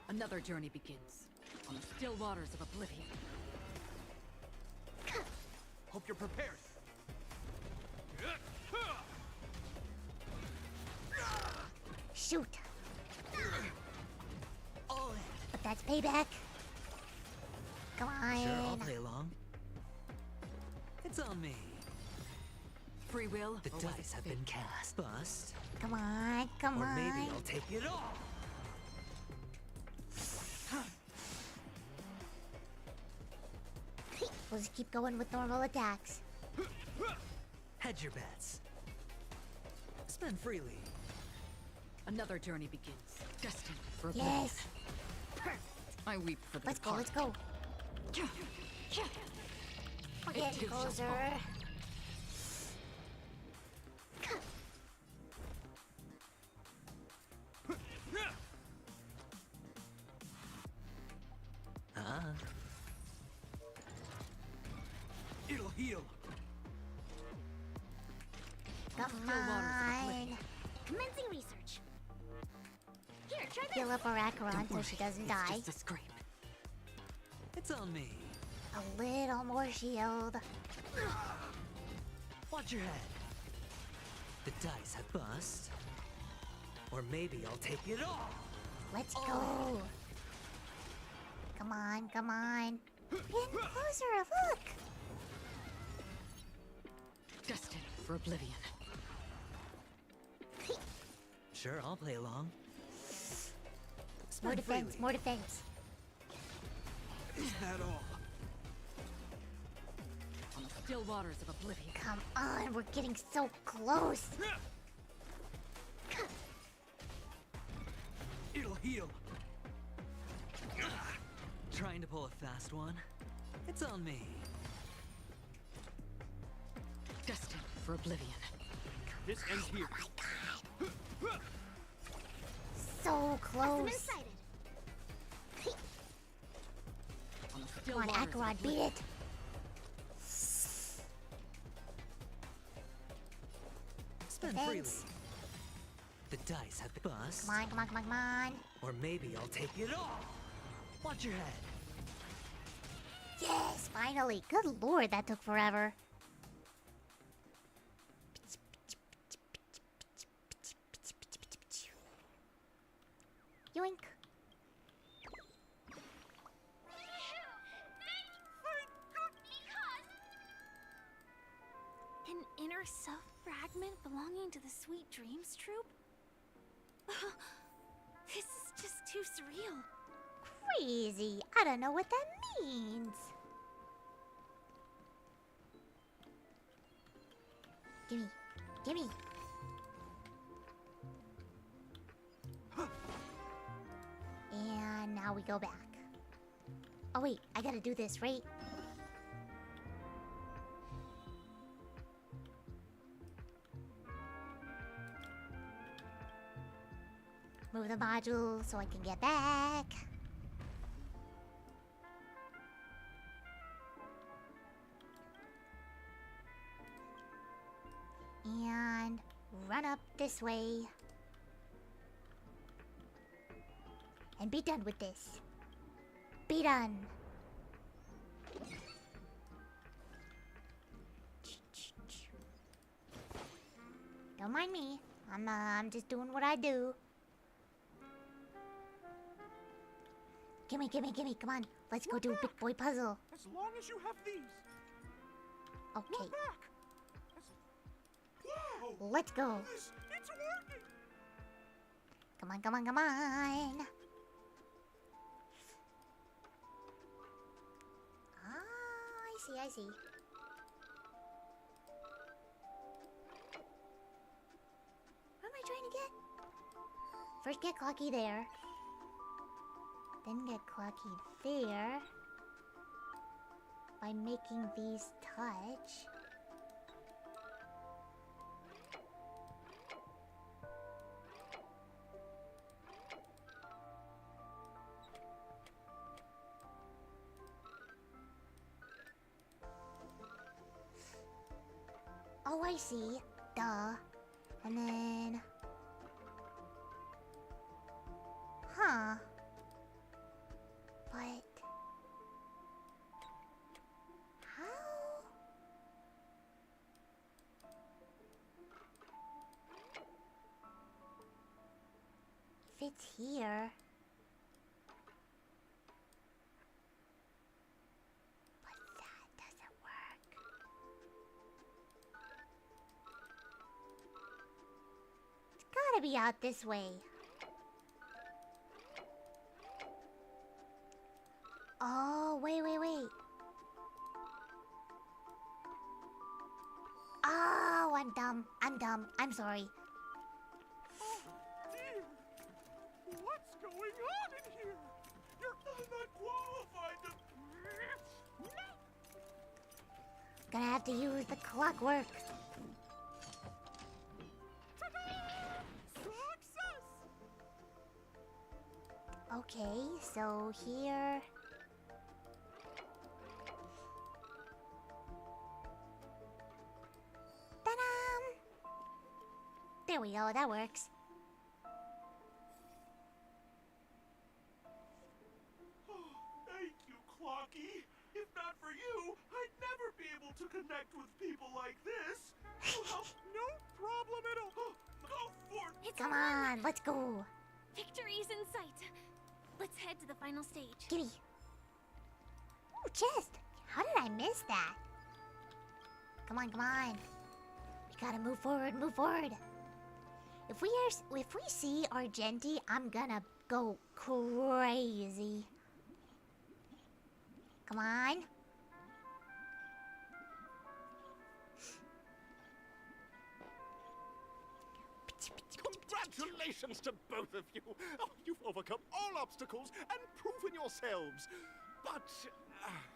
Another journey begins. On the still waters of oblivion. Hope you're prepared. Shoot. All in. But that's payback. Come on. Sure, I'll play along. It's on me. Free will. The or was dice it have fate? been cast. Bust. Come on, come Or on. maybe I'll take it all. We'll just keep going with normal attacks. Hedge your bets. Spend freely. Another journey begins. Destined for oblivion. Yes. I weep for the Let's go, let's go. We're getting too shall closer. fall. Ah. It'll heal. Come Still waters of on. Commencing research. Here, try this. Heal up our Acheron Don't so worry. she doesn't It's die. just a scrape. It's on me. A little more shield. Watch your head. The dice have bust. Or maybe I'll take it all. Let's go. Come on, come on. Getting closer, look. Destined for oblivion. Sure, I'll play along. More Spend defense, freely. more defense. Is that all? On the still waters of oblivion. Come on, we're getting so close. It'll heal. Trying to pull a fast one. It's on me. Destined for oblivion. This ends here. So close. Specimen sighted. On the still Come on, waters of Acheron, beat oblivion. it. Spend Defense. freely. The dice have been bust. Come on, come on, come on, come on. Or maybe I'll take it all. Watch your head. Yes, finally. Good lord, that took forever. Yoink. An inner self fragment belonging to the Sweet Dreams troupe? This is just too surreal. Crazy. I don't know what that means. Gimme. Gimme. And now we go back. Oh wait, I gotta do this, right? Move the module so I can get back. And run up this way. And be done with this. Be done. Don't mind me. I'm just doing what I do. Gimme, gimme, gimme, come on. Let's go do a big boy puzzle. As long as you have these. Okay. We're back. Wow! Let's go. It's working. Come on, come on, come on. Ah, I see. What am I trying to get? First get Clocky there. Then get Clocky there. By making these touch. Oh, I see. Duh. And then... Huh. But... How? If it's here... But that doesn't work. It's gotta be out this way. Oh, wait. Oh, I'm dumb. I'm sorry. Oh, dear. What's going on in here? I'm not qualified to... Gonna have to use the clockwork. Success! Okay, so here... Ta-da! There we go, that works. Thank you, Clocky. If not for you, I'd never be able to connect with people like this. Well, no problem at all. Go for it. Come on, let's go. Victory's in sight. Let's head to the final stage. Gimme. Ooh, chest. How did I miss that? Come on. We gotta move forward. If we see Argenti, I'm gonna go crazy. Come on. Congratulations to both of you! Oh, you've overcome all obstacles and proven yourselves. But,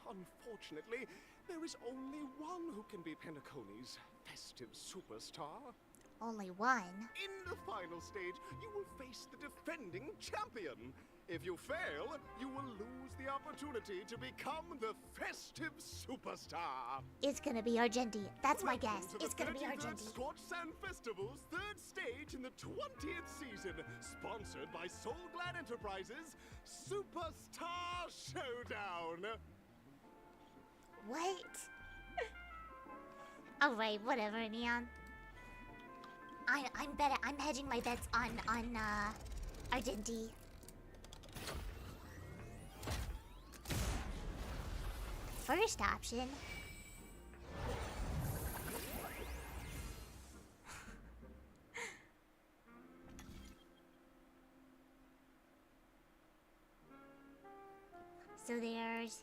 unfortunately, there is only one who can be Pennacone's festive superstar. Only one? In the final stage, you will face the defending champion. If you fail, you will lose the opportunity to become the festive superstar. It's gonna be Argenti. That's my Welcome guess. to the It's gonna be 33rd Argenti. Scorch Sand Festival's third stage in the 20th season, sponsored by Soul Glad Enterprises, Superstar Showdown. What? Alright, whatever, Neon. I'm hedging my bets on Argenti. First option. So there's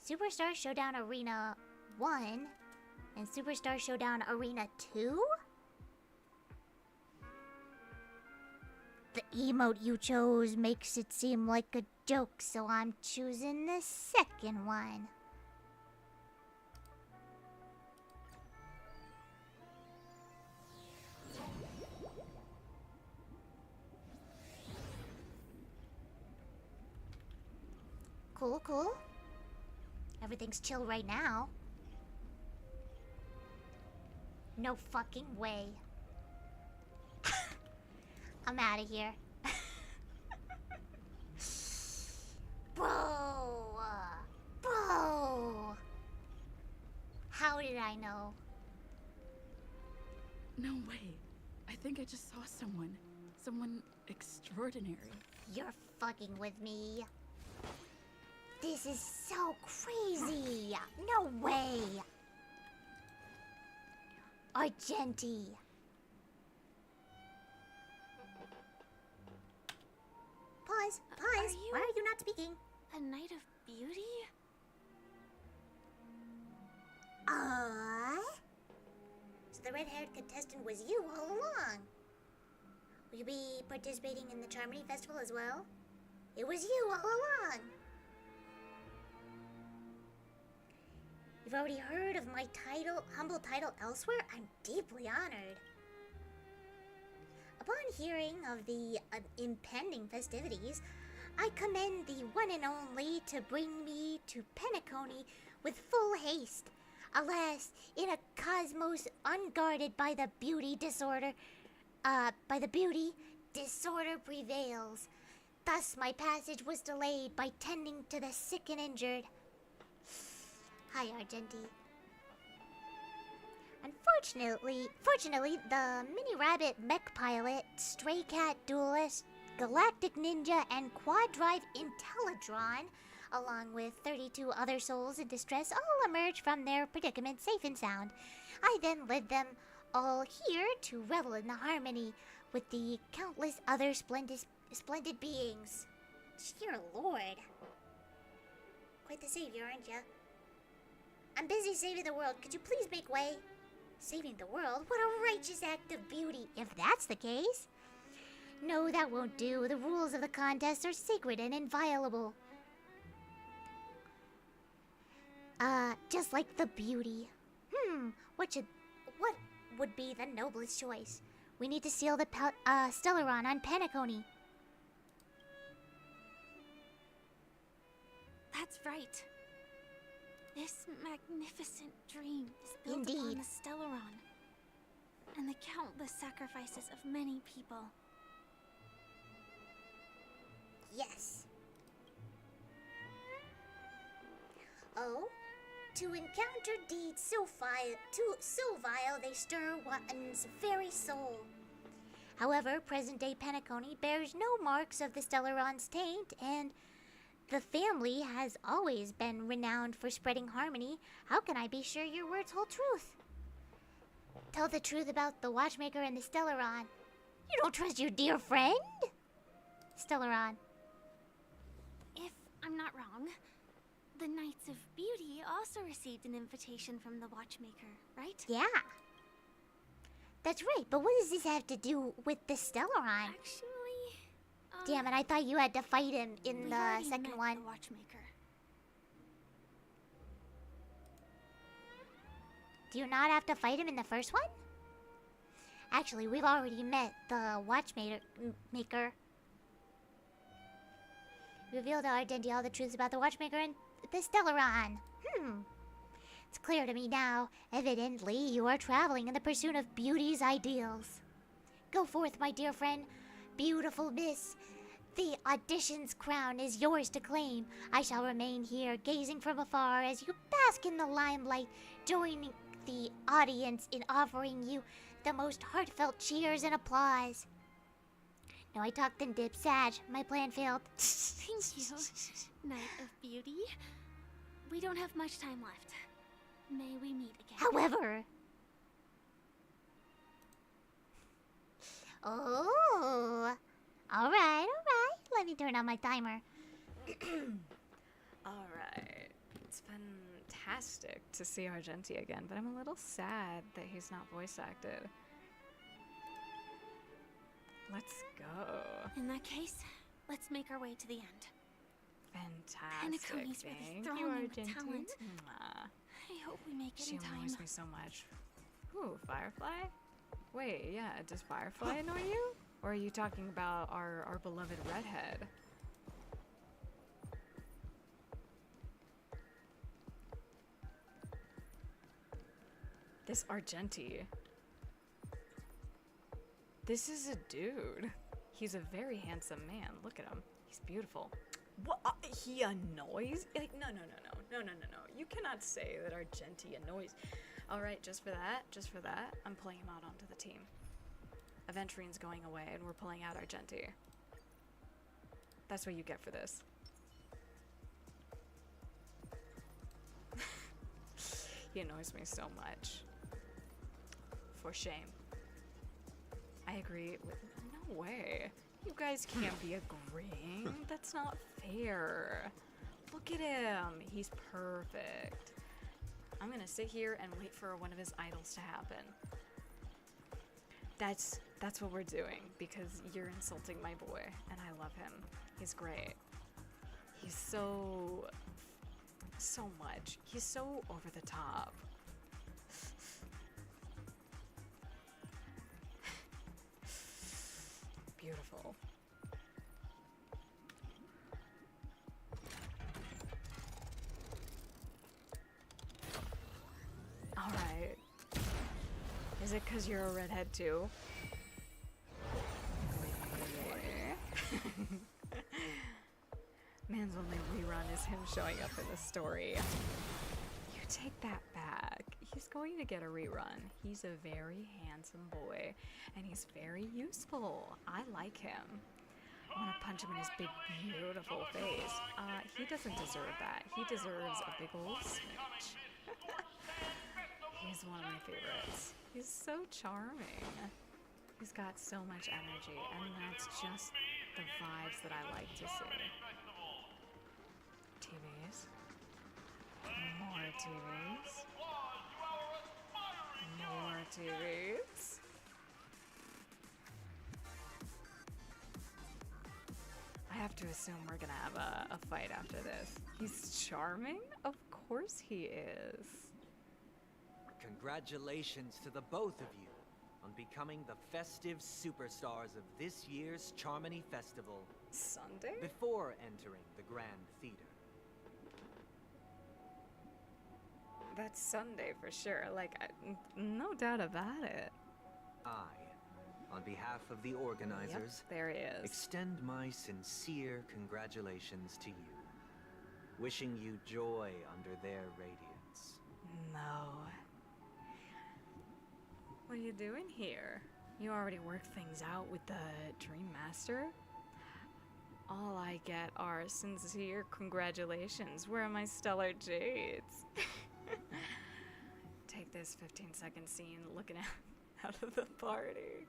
Superstar Showdown Arena 1 and Superstar Showdown Arena 2? The emote you chose makes it seem like a joke, so I'm choosing the second one. Cool. Everything's chill right now. No fucking way. I'm out of here. Bro! How did I know? No way. I think I just saw someone. Someone extraordinary. You're fucking with me. This is so crazy. No way. Argenti. Pause. Pause. Why are you not speaking? A Knight of Beauty? So the red-haired contestant was you all along. Will you be participating in the Charmony Festival as well? It was you all along. You've already heard of my humble title elsewhere? I'm deeply honored. Upon hearing of the impending festivities, I commend the one and only to bring me to Penacony with full haste. Alas, in a cosmos unguarded by the beauty disorder prevails. Thus my passage was delayed by tending to the sick and injured. Hi, Argenti. Fortunately, the Mini Rabbit mech pilot, Stray Cat duelist, Galactic Ninja, and Quad Drive Intellidron, along with 32 other souls in distress, all emerged from their predicament safe and sound. I then led them all here to revel in the harmony with the countless other splendid beings. Dear Lord. Quite the savior, aren't you? I'm busy saving the world. Could you please make way? Saving the world? What a righteous act of beauty, if that's the case. No, that won't do. The rules of the contest are sacred and inviolable. Just like the beauty. What would be the noblest choice? We need to seal the Stellaron on Penacony. That's right. This magnificent dream is built upon the Stellaron and the countless sacrifices of many people. Yes. Oh, to encounter deeds so vile they stir one's very soul. However, present-day Penacony bears no marks of the Stellaron's taint, and the family has always been renowned for spreading harmony. How can I be sure your words hold truth? Tell the truth about the Watchmaker and the Stellaron. You don't trust your dear friend? Stellaron. If I'm not wrong, the Knights of Beauty also received an invitation from the Watchmaker, right? Yeah. That's right, but what does this have to do with the Stellaron? Actually, damn it, I thought you had to fight him in the second one. The Watchmaker. Do you not have to fight him in the first one? Actually, we've already met the Watchmaker. Reveal to Argenti all the truths about the Watchmaker and the Stellaron. It's clear to me now. Evidently, you are traveling in the pursuit of beauty's ideals. Go forth, my dear friend. Beautiful miss. The audition's crown is yours to claim. I shall remain here, gazing from afar as you bask in the limelight, joining the audience in offering you the most heartfelt cheers and applause. No, I talked and dipped. Sag, my plan failed. Thank you, Knight of Beauty. We don't have much time left. May we meet again. However... Oh... Alright. Let me turn on my timer. Alright. It's fantastic to see Argenti again, but I'm a little sad that he's not voice acted. Let's go. In that case, let's make our way to the end. Fantastic. Penacony's really Thank you, thronging with Argenti. talent. Mwah. I hope we make it She in time. annoys me so much. Ooh, Firefly? Wait, yeah, does Firefly annoy you? Or are you talking about our beloved redhead? This Argenti. This is a dude. He's a very handsome man. Look at him. He's beautiful. What? He annoys? Like, no. You cannot say that Argenti annoys. Alright, just for that, I'm pulling him out onto the team. Aventurine's going away, and we're pulling out Argenti. That's what you get for this. He annoys me so much. For shame. I agree with... No way. You guys can't be agreeing. That's not fair. Look at him. He's perfect. I'm gonna sit here and wait for one of his idols to happen. That's what we're doing, because you're insulting my boy, and I love him. He's great. He's so much. He's so over the top. Beautiful. Alright. Is it because you're a redhead too? Man's only rerun is him showing up in the story. You take that back. He's going to get a rerun. He's a very handsome boy, and he's very useful. I like him. I'm gonna punch him in his big, beautiful face. He doesn't deserve that. He deserves a big old smooch. He's one of my favorites. He's so charming. He's got so much energy, and that's just the vibes that I like to see. TVs. More TVs. More TVs. I have to assume we're gonna have a fight after this. He's charming? Of course he is. Congratulations to the both of you on becoming the festive superstars of this year's Charmony Festival. Sunday? Before entering the Grand Theater. That's Sunday for sure. Like, no doubt about it. On behalf of the organizers, Yep, there he is. extend my sincere congratulations to you. Wishing you joy under their radiance. No. What are you doing here? You already worked things out with the Dream Master? All I get are sincere congratulations. Where are my stellar jades? Take this 15-second scene looking out of the party.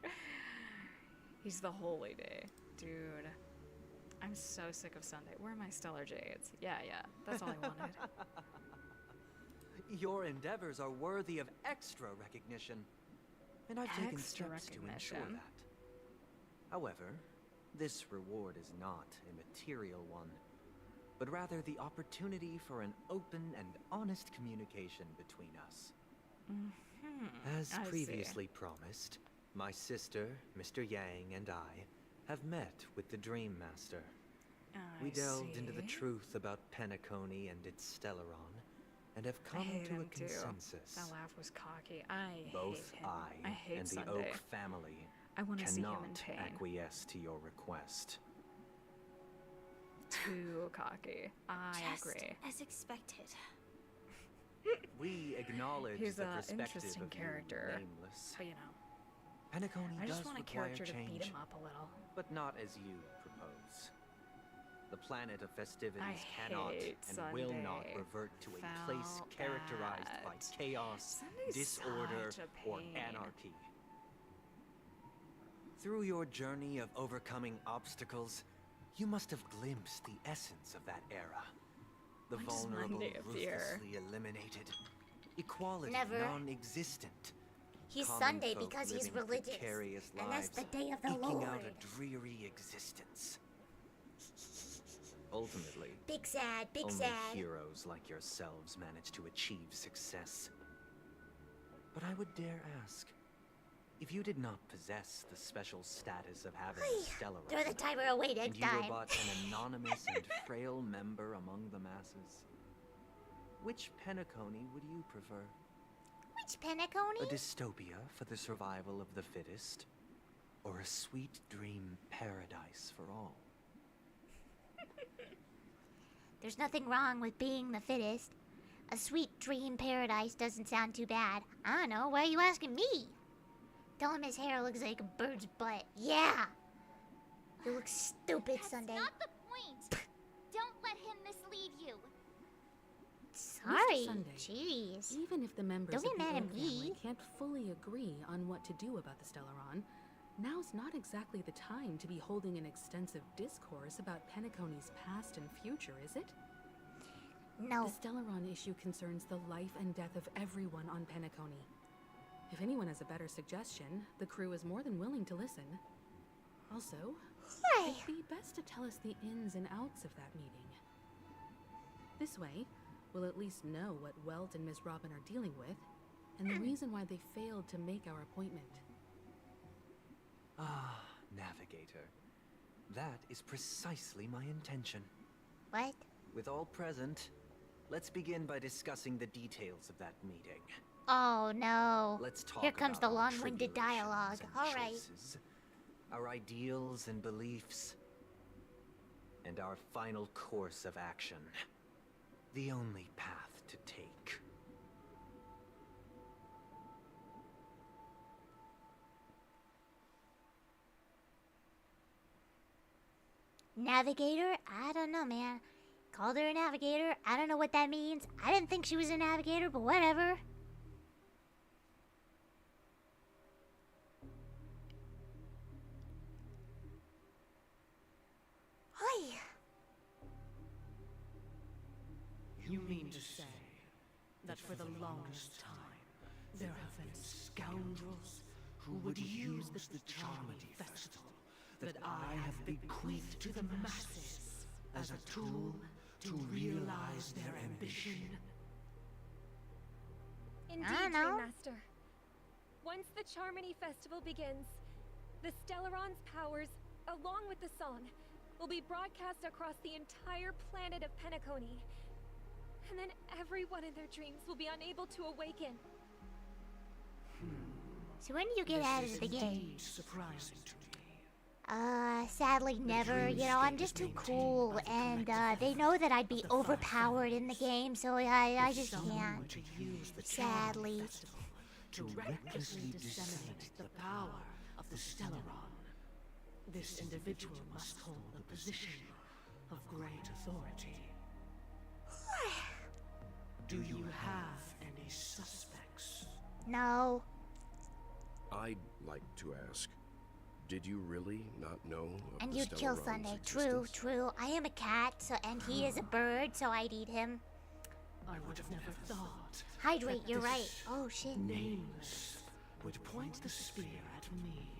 He's the holy day. Dude, I'm so sick of Sunday. Where are my stellar jades? Yeah, that's all I wanted. Your endeavors are worthy of extra recognition, and I've taken Extra steps to ensure recognition? that. However, this reward is not a material one, but rather the opportunity for an open and honest communication between us. As I previously promised, my sister, Mr. Yang, and I have met with the Dream Master. We delved into the truth about Penacony and its Stellaron, and have come to a consensus. That laugh was cocky. I Both hate him. I I hate and the Sunday. Oak family I want to see him in cannot pain. acquiesce to your request. Too cocky. I Just agree. as expected. We acknowledge He's the an perspective interesting of character, you nameless. but you know, Penacony I just does want a require character to change, beat him up a little. but not as you propose. The planet of festivities I cannot hate and will not Sunday. revert to a place Felt characterized by that. chaos, Sunday's disorder, such a or pain. anarchy. Through your journey of overcoming obstacles, you must have glimpsed the essence of that era. The When does vulnerable Monday appear? ruthlessly eliminated. Equality Never. non-existent. He's Common Sunday folk because he's living religious. precarious And that's the lives, day of the eking Lord. out a dreary existence. Ultimately, Big sad, big only sad. heroes like yourselves manage to achieve success. But I would dare ask, if you did not possess the special status of having a stellar, Throw the timer away and next you were time. but an anonymous and frail member among the masses, which Penacony would you prefer? Which Penacony? A dystopia for the survival of the fittest, or a sweet dream paradise for all? There's nothing wrong with being the fittest. A sweet dream paradise doesn't sound too bad. I don't know, why are you asking me? Tell him his hair looks like a bird's butt. Yeah! You look stupid, Sunday. Not the point. Don't let him mislead you. So Sorry. Sunday, Jeez. even if the members Don't of get the mad at Oak family me. can't fully agree on what to do about the Stellaron, now's not exactly the time to be holding an extensive discourse about Penacony's past and future, is it? No. The Stellaron issue concerns the life and death of everyone on Penacony. If anyone has a better suggestion, the crew is more than willing to listen. Also, it'd be best to tell us the ins and outs of that meeting. This way, we'll at least know what Welt and Miss Robin are dealing with, and the reason why they failed to make our appointment. Ah, Navigator. That is precisely my intention. What? With all present, let's begin by discussing the details of that meeting. Oh no. Let's talk Here comes the about our long-winded dialogue. tribulations and All right. choices, our ideals and beliefs, and our final course of action. The only path to take. Navigator? I don't know, man. Called her a navigator. I don't know what that means. I didn't think she was a navigator, but whatever. Hi. You mean to say that for the longest time, there have been scoundrels who would use the Charmity Festival that I have bequeathed to the masses as a tool to realize their ambition? Indeed, I don't know. Master. Once the Charmony Festival begins, the Stellaron's powers, along with the song, will be broadcast across the entire planet of Penacony. And then everyone in their dreams will be unable to awaken. So when do you get out of the game? Indeed surprising to me. Sadly never. You know, I'm just too cool, and they know that I'd be overpowered in the game, so I just can't. Sadly. To recklessly disseminate the power of the Stellaron, this individual must hold a position of great authority. Do you have any suspects? No. I'd like to ask, did you really not know of And the you'd kill Stellaron's Sunday. existence? True. I am a cat, so and he is a bird, so I'd eat him. I would have never thought. Hydrate, that you're this right. Oh shit. Nameless would point the spear at me.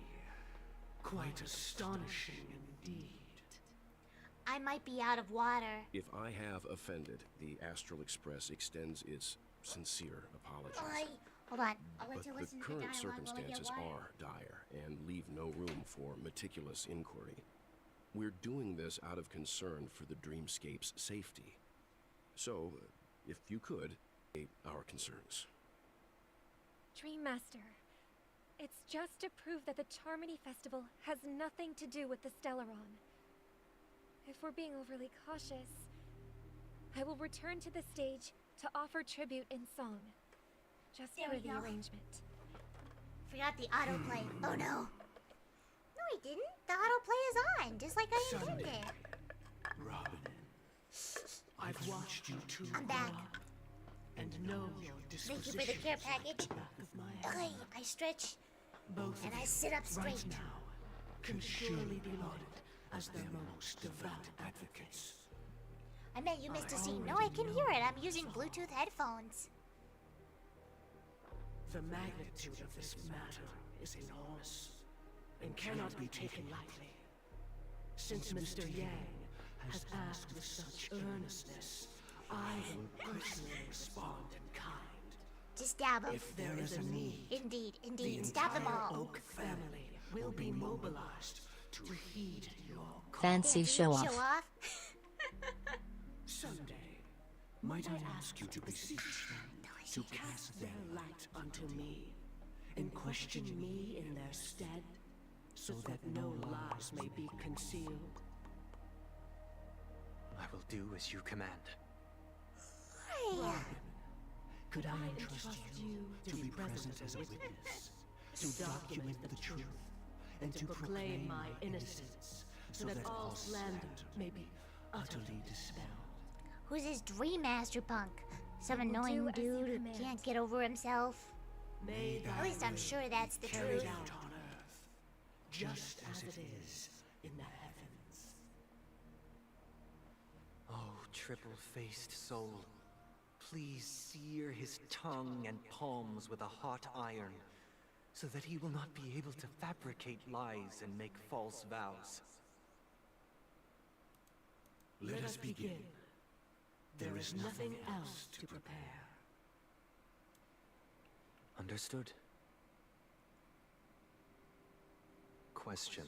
Quite astonishing indeed. I might be out of water. If I have offended, the Astral Express extends its sincere apologies. Oi. Hold on. I'll let But you the listen to the current dialogue while I get circumstances water. are dire and leave no room for meticulous inquiry. We're doing this out of concern for the Dreamscape's safety. So, if you could, state our concerns. Dream Master, it's just to prove that the Charmony Festival has nothing to do with the Stellaron. If we're being overly cautious, I will return to the stage to offer tribute in song. Just There for we the go. arrangement. Forgot the autoplay. Oh no. No, I didn't. The autoplay is on, just like I intended. Robin, I've watched you two I'm back. grow up and know your Thank disposition. you for the care package. Okay, I stretch Both and of I you, sit up right straight. now, can surely be lauded as their most devout advocates. I bet you missed a scene. No, I can hear it. I'm using Bluetooth headphones. The magnitude of this matter is enormous and cannot be taken lightly. Since Mr. Yang has asked with such earnestness, I will personally respond in kind. Just stab them. If there is a need, Indeed. the Stab them entire all. Oak family will be mobilized to heed your call. Fancy show off. Show off. Someday, might I ask you to beseech them to cast their light unto me, and question me in their stead, so that no lies may be concealed? I will do as you command. Robin, could I entrust you to be present as a witness, to document the truth, and to proclaim my innocence, so that all slander may be utterly dispelled? Who's this Dream Master punk? Some I will annoying do as you dude who command. can't get over himself. May At thy least I'm will sure that's the be carried truth. out on earth, just as it is in the heavens. Oh, triple-faced soul, please sear his tongue and palms with a hot iron, so that he will not be able to fabricate lies and make false vows. Let us begin. There is nothing else to prepare. Understood. Question.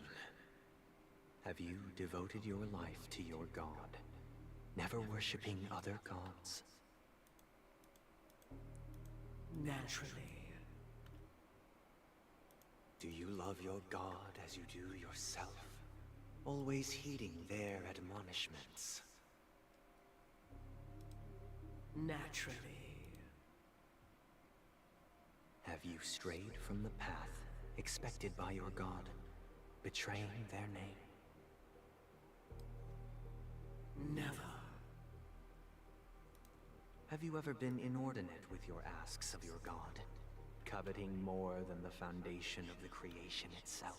Have you devoted your life to your god, never worshipping other gods? Naturally. Do you love your god as you do yourself, always heeding their admonishments? Naturally. Have you strayed from the path expected by your god, betraying their name? Never. Have you ever been inordinate with your asks of your god, coveting more than the foundation of the creation itself?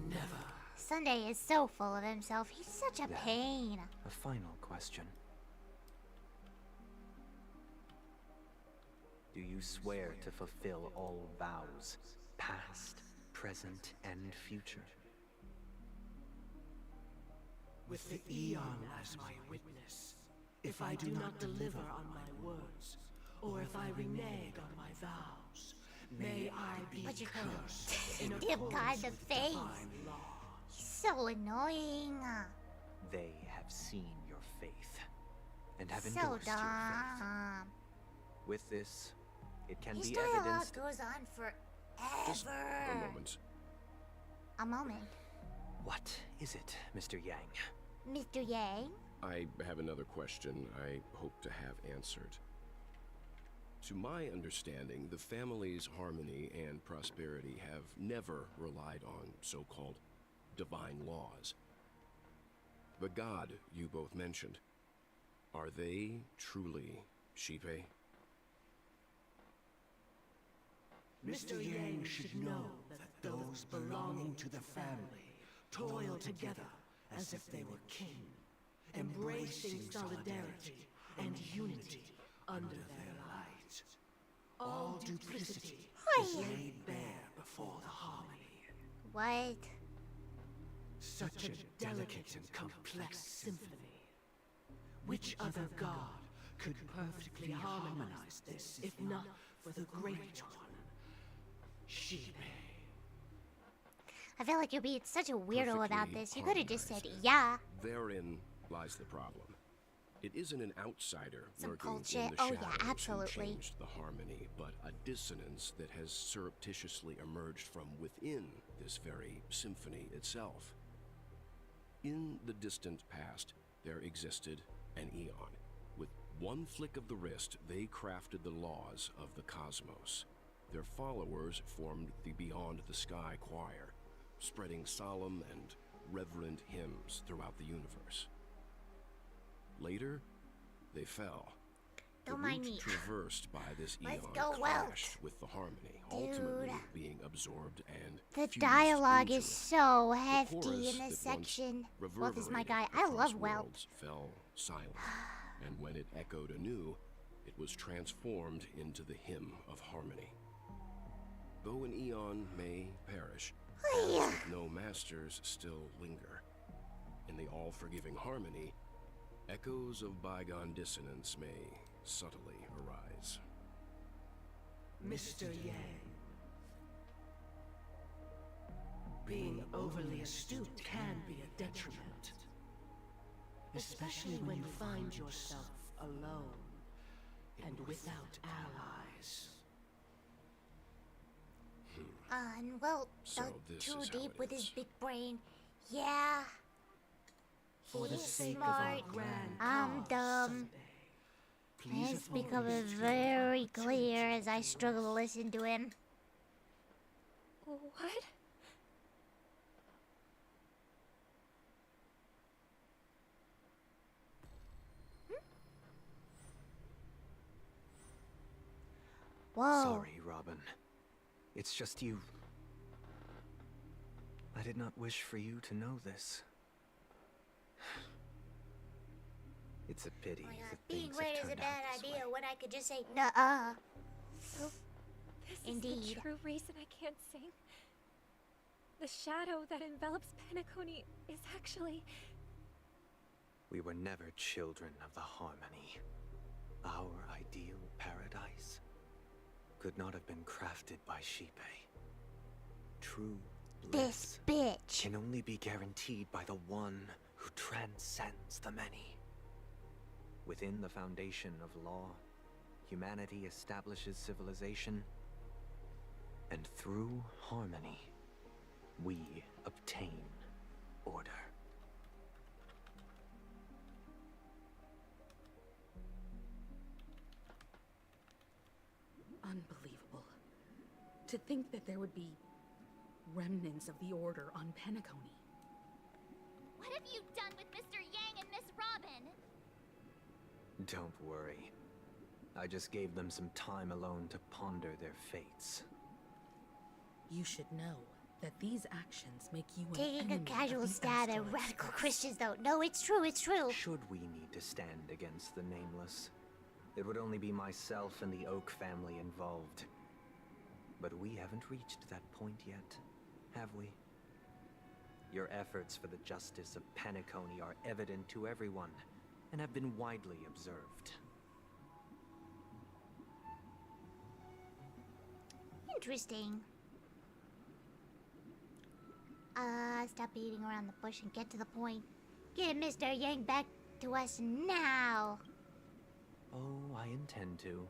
Never. Sunday is so full of himself. He's such a Now, pain. A final question. Do you swear to fulfill all vows, past, present, and future? With the Eon as my witness, if I do not deliver on my words, or if I renege on my vows, may I be But you cursed in give God accordance the with face. divine law. He's so annoying. They have seen your faith, and have So endorsed your faith. dumb. With this, it can His be dialogue evidenced. goes on Just forever. a moment. A moment. What is it, Mr. Yang? Mr. Yang? I have another question I hope to have answered. To my understanding, the family's harmony and prosperity have never relied on so-called divine laws. The god you both mentioned, are they truly Honkkk? Mr. Yang should know that those belonging to the family toil together as if they were kin, embracing solidarity and unity under their light. All duplicity is laid bare before the harmony. What? Such a delicate and complex symphony. Which other god could perfectly harmonize this, if not for the great one, Honkkk? I feel like you're being such a weirdo about Perfectly this. You could have just said, harmonized. yeah. Therein lies the problem. It isn't an outsider Some lurking bullshit. in the Oh, shadows yeah, who absolutely. changed the harmony, but a dissonance that has surreptitiously emerged from within this very symphony itself. In the distant past, there existed an Eon. With one flick of the wrist, they crafted the laws of the cosmos. Their followers formed the Beyond the Sky Choir, spreading solemn and reverent hymns throughout the universe. Later, they fell. Don't the mind route me. traversed by this Let's Eon go out. clashed with the harmony, Dude. ultimately being absorbed and The fused dialogue into is it. so The hefty chorus in this that once section. Welt is my reverberated guy. I across love Welt. worlds fell silent, and when it echoed anew, it was transformed into the hymn of harmony. Though an Eon may perish, paths with no masters still linger. In the all-forgiving harmony, echoes of bygone dissonance may subtly arise. Mr. Yang. Being overly astute can be a detriment. Especially when you find yourself alone and without allies. And Welt So dug this too is how deep it with his is. big brain. Yeah. For the He's sake smart. of our grand I'm cause dumb. someday, please It's afford becoming me very clear as I struggle to listen to him. What? Whoa. Sorry, Robin. It's just you. I did not wish for you to know this. It's a pity Oh my God. that Being things great have is a turned bad out this idea way. when I could just say nuh-uh. So, this is Indeed. the true reason I can't sing. The shadow that envelops Penacony is actually... We were never children of the harmony. Our ideal paradise could not have been crafted by Shipe. True bliss This bitch. can only be guaranteed by the one who transcends the many. Within the foundation of law, humanity establishes civilization, and through harmony, we obtain order. Unbelievable. To think that there would be remnants of the Order on Penacony. What have you done with Mr. Yang and Miss Robin? Don't worry. I just gave them some time alone to ponder their fates. You should know that these actions make you an Taking a enemy casual of the stab at Astral radical Express. Christians, though. No, it's true, it's true. Should we need to stand against the Nameless, it would only be myself and the Oak family involved. But we haven't reached that point yet, have we? Your efforts for the justice of Penacony are evident to everyone, and have been widely observed. Interesting. Stop beating around the bush and get to the point. Get Mr. Yang back to us now. Oh, I intend to.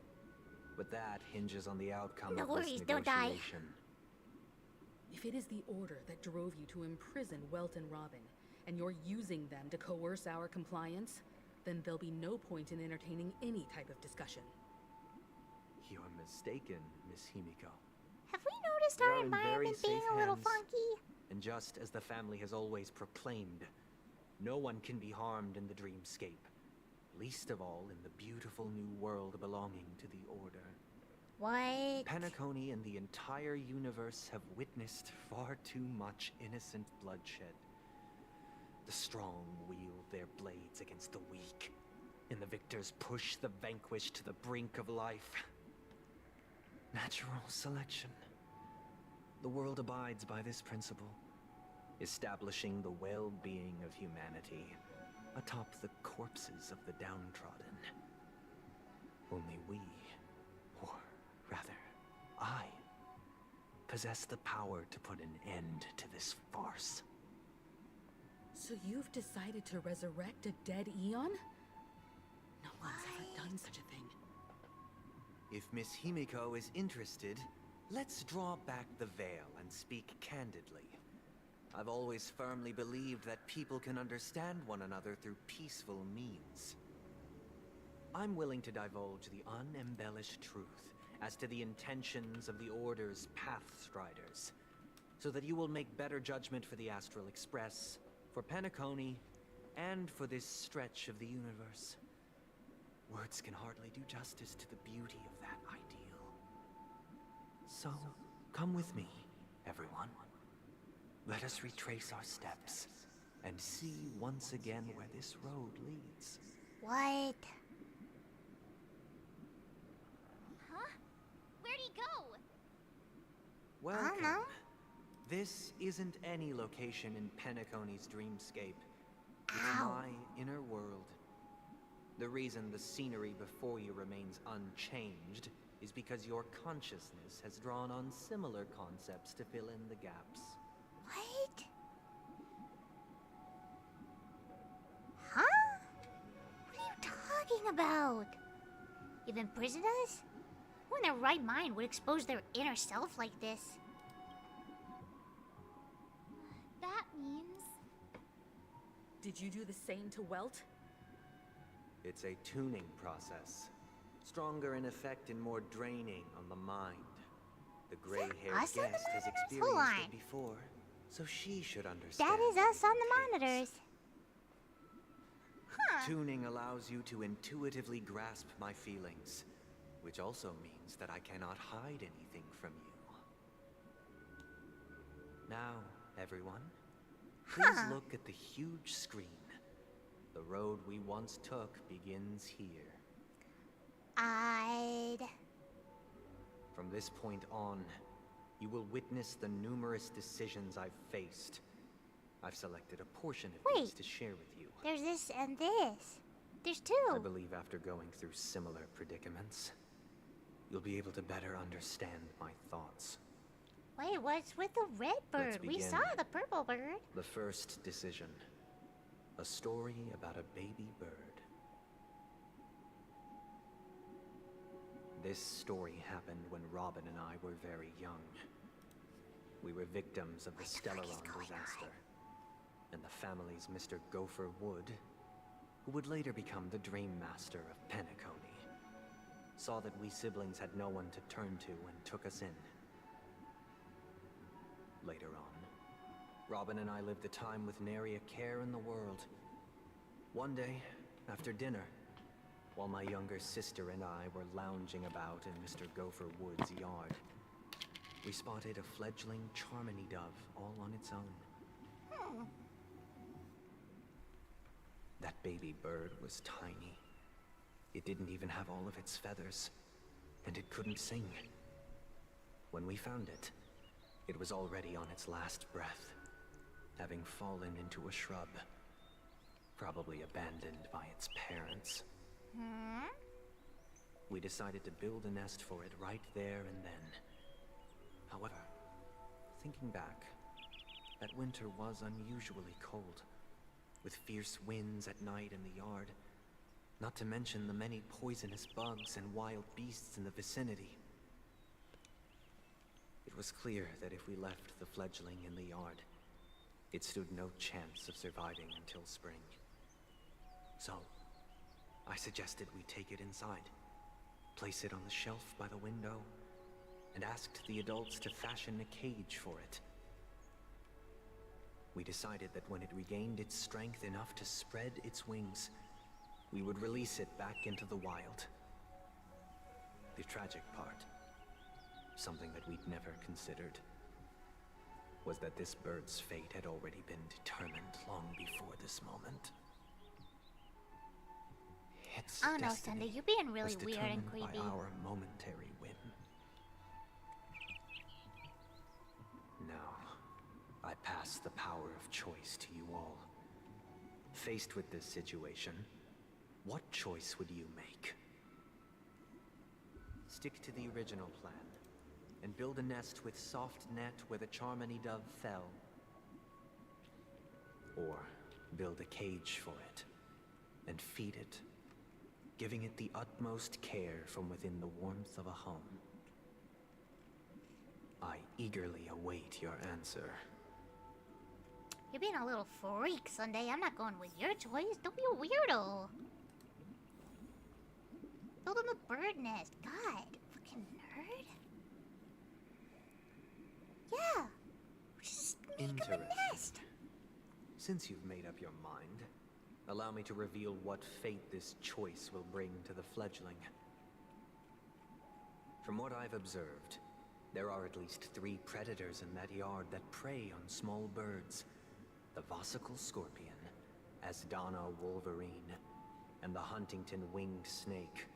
But that hinges on the outcome No of worries, this don't die. negotiation. If it is the Order that drove you to imprison Welt and Robin, and you're using them to coerce our compliance, then there'll be no point in entertaining any type of discussion. You're mistaken, Miss Himiko. Have we noticed We our are in very environment being safe a little hands. funky? And just as the family has always proclaimed, no one can be harmed in the dreamscape, least of all in the beautiful new world belonging to the Order. What? Penacony and the entire universe have witnessed far too much innocent bloodshed. The strong wield their blades against the weak, and the victors push the vanquished to the brink of life. Natural selection. The world abides by this principle, establishing the well-being of humanity atop the corpses of the downtrodden. Only we, or rather, I, possess the power to put an end to this farce. So you've decided to resurrect a dead Eon? No one's ever done such a thing. If Miss Himiko is interested, let's draw back the veil and speak candidly. I've always firmly believed that people can understand one another through peaceful means. I'm willing to divulge the unembellished truth as to the intentions of the Order's Pathstriders, so that you will make better judgment for the Astral Express, for Penacony, and for this stretch of the universe. Words can hardly do justice to the beauty of that ideal. So, come with me, everyone. Let us retrace our steps, and see once again where this road leads. What? Huh? Where'd he go? Welcome. This isn't any location in Penacony's dreamscape. It's my inner world. The reason the scenery before you remains unchanged is because your consciousness has drawn on similar concepts to fill in the gaps. What? Huh? What are you talking about? You've imprisoned us? Who in their right mind would expose their inner self like this? That means... Did you do the same to Welt? It's a tuning process. Stronger in effect and more draining on the mind. The gray-haired us on the guest has monitors? experienced Hold on. it before, so she should understand. That is us on the monitors. Tuning allows you to intuitively grasp my feelings, Which also means that I cannot hide anything from you. Now, everyone, please look at the huge screen. The road we once took begins here. From this point on, you will witness the numerous decisions I've faced. I've selected a portion of these to share with you. There's this and this. There's two. I believe after going through similar predicaments, you'll be able to better understand my thoughts. Wait, what's with the red bird? We saw the purple bird. The first decision. A story about a baby bird. This story happened when Robin and I were very young. We were victims of the Stellaron disaster. And the family's Mr. Gopher Wood, who would later become the Dream Master of Penacony, saw that we siblings had no one to turn to and took us in. Later on, Robin and I lived a time with nary a care in the world. One day, after dinner, while my younger sister and I were lounging about in Mr. Gopher Wood's yard, we spotted a fledgling Charmony dove all on its own. That baby bird was tiny. It didn't even have all of its feathers, and it couldn't sing. When we found it, it was already on its last breath, having fallen into a shrub, probably abandoned by its parents. We decided to build a nest for it right there and then. However, thinking back, that winter was unusually cold, with fierce winds at night in the yard, not to mention the many poisonous bugs and wild beasts in the vicinity. It was clear that if we left the fledgling in the yard, it stood no chance of surviving until spring. So, I suggested we take it inside, place it on the shelf by the window, and asked the adults to fashion a cage for it. We decided that when it regained its strength enough to spread its wings, we would release it back into the wild. The tragic part, something that we'd never considered, was that this bird's fate had already been determined long before this moment. Its I don't know, destiny Sunday, you're being really was weird and determined creepy. by our momentary whim. Now, I pass the power of choice to you all. Faced with this situation, what choice would you make? Stick to the original plan, and build a nest with soft net where the Charmony dove fell. Or build a cage for it, and feed it, giving it the utmost care from within the warmth of a home. I eagerly await your answer. You're being a little freak, Sunday. I'm not going with your choice. Don't be a weirdo. Build him a bird nest. God, fucking nerd. Yeah. Just make him a nest. Since you've made up your mind, allow me to reveal what fate this choice will bring to the fledgling. From what I've observed, there are at least 3 predators in that yard that prey on small birds. The Vossicle scorpion, Asdana wolverine, and the Huntington winged snake.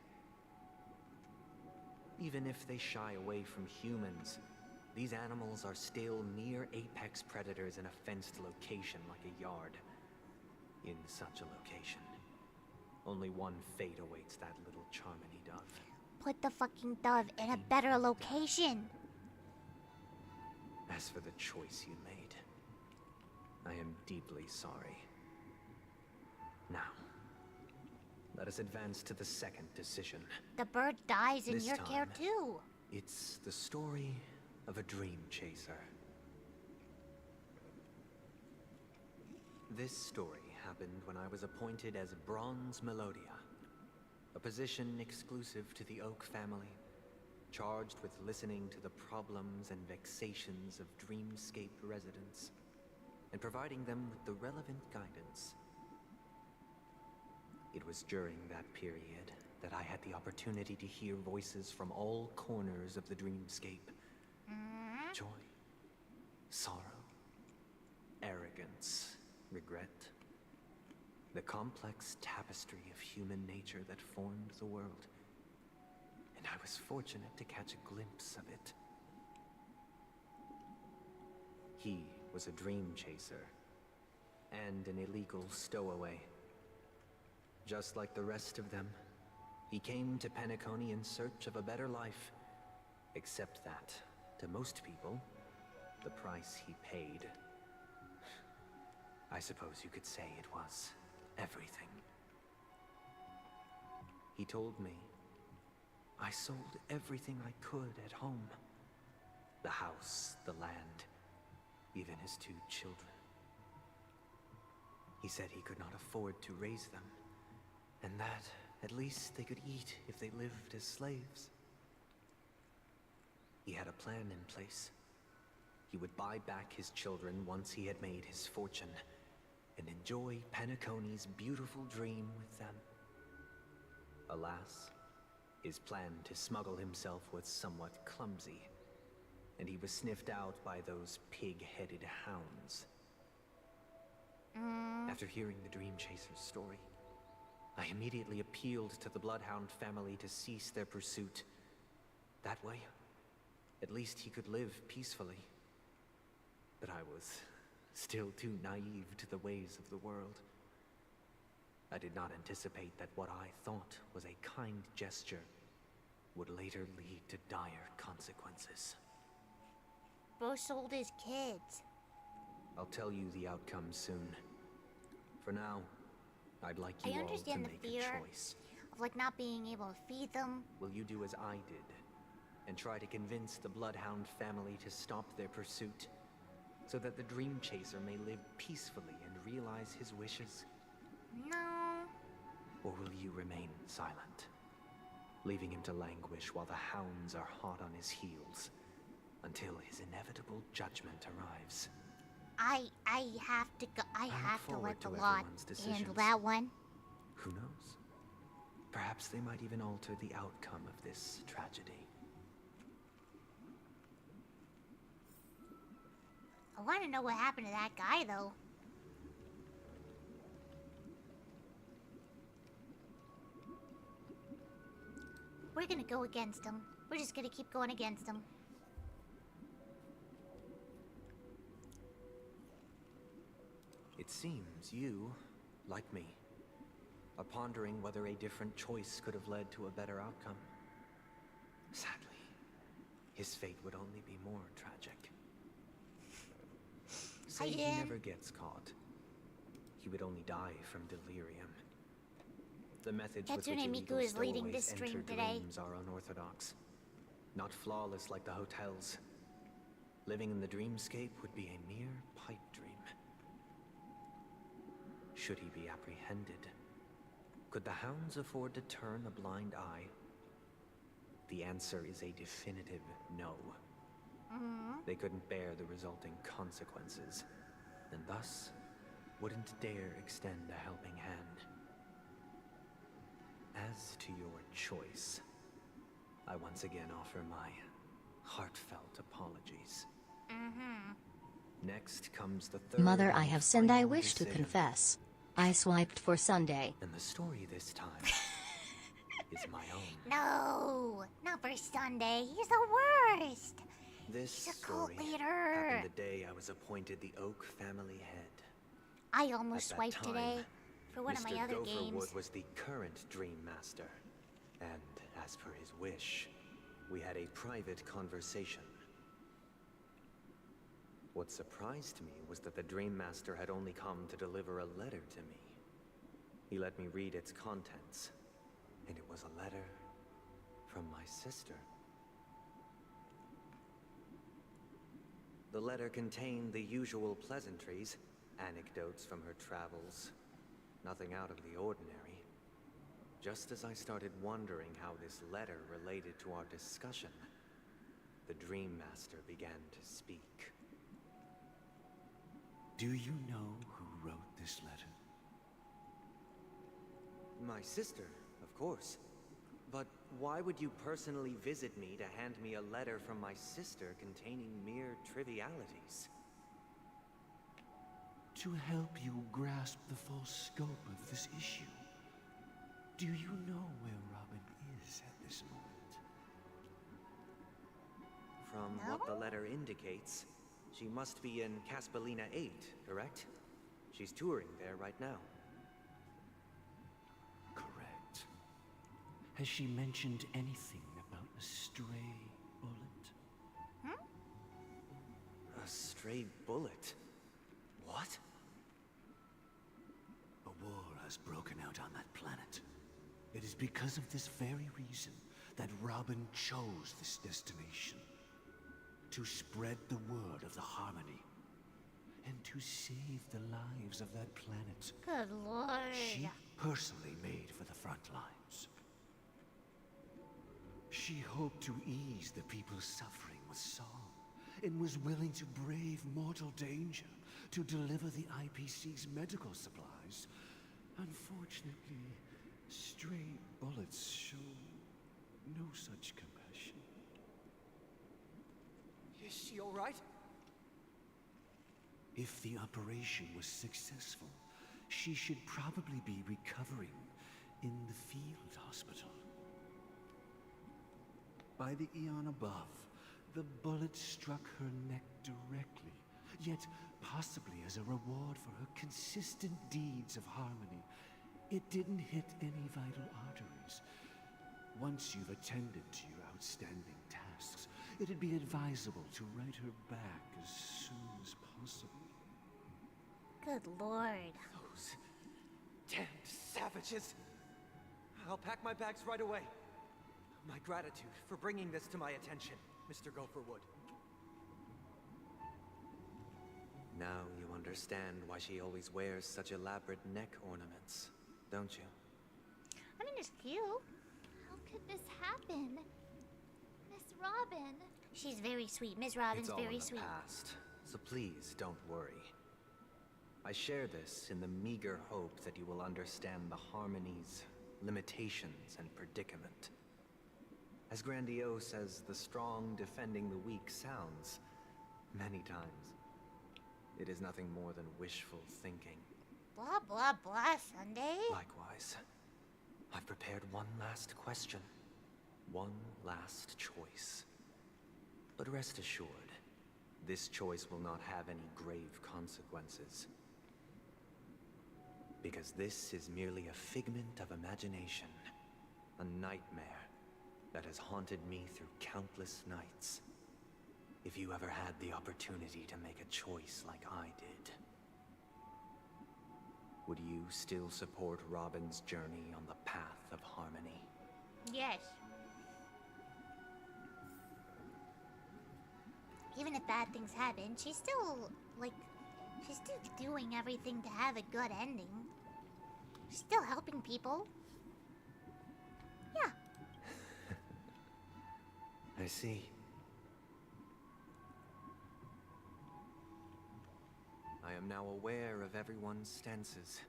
Even if they shy away from humans, these animals are still near apex predators in a fenced location like a yard. In such a location, only one fate awaits that little Charmony dove. Put the fucking dove in a better location. As for the choice you made, I am deeply sorry. Now, let us advance to the second decision. The bird dies in This your care time, too. It's the story of a dream chaser. This story happened when I was appointed as Bronze Melodia, a position exclusive to the Oak family, charged with listening to the problems and vexations of Dreamscape residents, and providing them with the relevant guidance. It was during that period that I had the opportunity to hear voices from all corners of the dreamscape. Joy, sorrow, arrogance, regret. The complex tapestry of human nature that formed the world. And I was fortunate to catch a glimpse of it. He was a dream chaser and an illegal stowaway. Just like the rest of them, he came to Penacony in search of a better life. Except that, to most people, the price he paid, I suppose you could say it was everything. He told me I sold everything I could at home. The house, the land, even his 2 children. He said he could not afford to raise them, and that at least they could eat if they lived as slaves. He had a plan in place. He would buy back his children once he had made his fortune, and enjoy Penacony's beautiful dream with them. Alas, his plan to smuggle himself was somewhat clumsy, and he was sniffed out by those pig-headed hounds. After hearing the Dream Chaser's story, I immediately appealed to the Bloodhound family to cease their pursuit. That way, at least he could live peacefully. But I was still too naive to the ways of the world. I did not anticipate that what I thought was a kind gesture would later lead to dire consequences. Bro sold his kids. I'll tell you the outcome soon. For now, I'd like you I all to understand make the a fear choice. of like not being able to feed them. Will you do as I did and try to convince the Bloodhound family to stop their pursuit so that the Dream Chaser may live peacefully and realize his wishes? No. Or will you remain silent, leaving him to languish while the hounds are hot on his heels until his inevitable judgment arrives? I have to go. I have to forward let the to lot everyone's handle decisions. that one. Who knows? Perhaps they might even alter the outcome of this tragedy. I want to know what happened to that guy, though. We're gonna go against him. We're just gonna keep going against him. It seems you, like me, are pondering whether a different choice could have led to a better outcome. Sadly, his fate would only be more tragic. Say he never gets caught. He would only die from delirium. The methods with which Katsune illegal Miku is leading stowaways this stream enter today. dreams are unorthodox. Not flawless like the hotels. Living in the dreamscape would be a mere pipe dream. Should he be apprehended? Could the hounds afford to turn a blind eye? The answer is a definitive no. They couldn't bear the resulting consequences, and thus wouldn't dare extend a helping hand. As to your choice, I once again offer my heartfelt apologies. Next comes the third Mother, and I have sinned. I final wish to decision. confess. I swiped for Sunday. And the story this time is my own. No, not for Sunday. He's the worst. This He's a cult story leader. happened the day I was appointed the Oak family head. I almost At that swiped time, today for one of my Mr. other Gopherwood games. was the current Dream Master, and as per his wish, we had a private conversation. What surprised me was that the Dream Master had only come to deliver a letter to me. He let me read its contents, and it was a letter from my sister. The letter contained the usual pleasantries, anecdotes from her travels, nothing out of the ordinary. Just as I started wondering how this letter related to our discussion, the Dream Master began to speak. Do you know who wrote this letter? My sister, of course. But why would you personally visit me to hand me a letter from my sister containing mere trivialities? To help you grasp the full scope of this issue. Do you know where Robin is at this moment? From what the letter indicates, she must be in Caspelina 8, correct? She's touring there right now. Correct. Has she mentioned anything about a stray bullet? A stray bullet? What? A war has broken out on that planet. It is because of this very reason that Robin chose this destination. To spread the word of the Harmony. And to save the lives of that planet. Good lord. She personally made for the front lines. She hoped to ease the people's suffering with song, and was willing to brave mortal danger to deliver the IPC's medical supplies. Unfortunately, stray bullets show no such compassion. Is she all right? If the operation was successful, she should probably be recovering in the field hospital. By the eon above, the bullet struck her neck directly, yet possibly as a reward for her consistent deeds of harmony. It didn't hit any vital arteries. Once you've attended to your outstanding tasks, it'd be advisable to write her back as soon as possible. Good lord. Those damned savages. I'll pack my bags right away. My gratitude for bringing this to my attention, Mr. Gopherwood. Now you understand why she always wears such elaborate neck ornaments, don't you? I mean, it's cute. How could this happen? Miss Robin. She's very sweet. Miss Robin's It's all very in the sweet. past, so please don't worry. I share this in the meager hope that you will understand the Harmony's limitations and predicament. As grandiose as the strong defending the weak sounds, many times, it is nothing more than wishful thinking. Blah, blah, blah, Sunday. Likewise, I've prepared one last question, one last choice. But rest assured, this choice will not have any grave consequences. Because this is merely a figment of imagination, a nightmare that has haunted me through countless nights. If you ever had the opportunity to make a choice like I did, would you still support Robin's journey on the path of harmony? Yes. Even if bad things happen, she's still, she's still doing everything to have a good ending. She's still helping people. Yeah. I see. I am now aware of everyone's stances.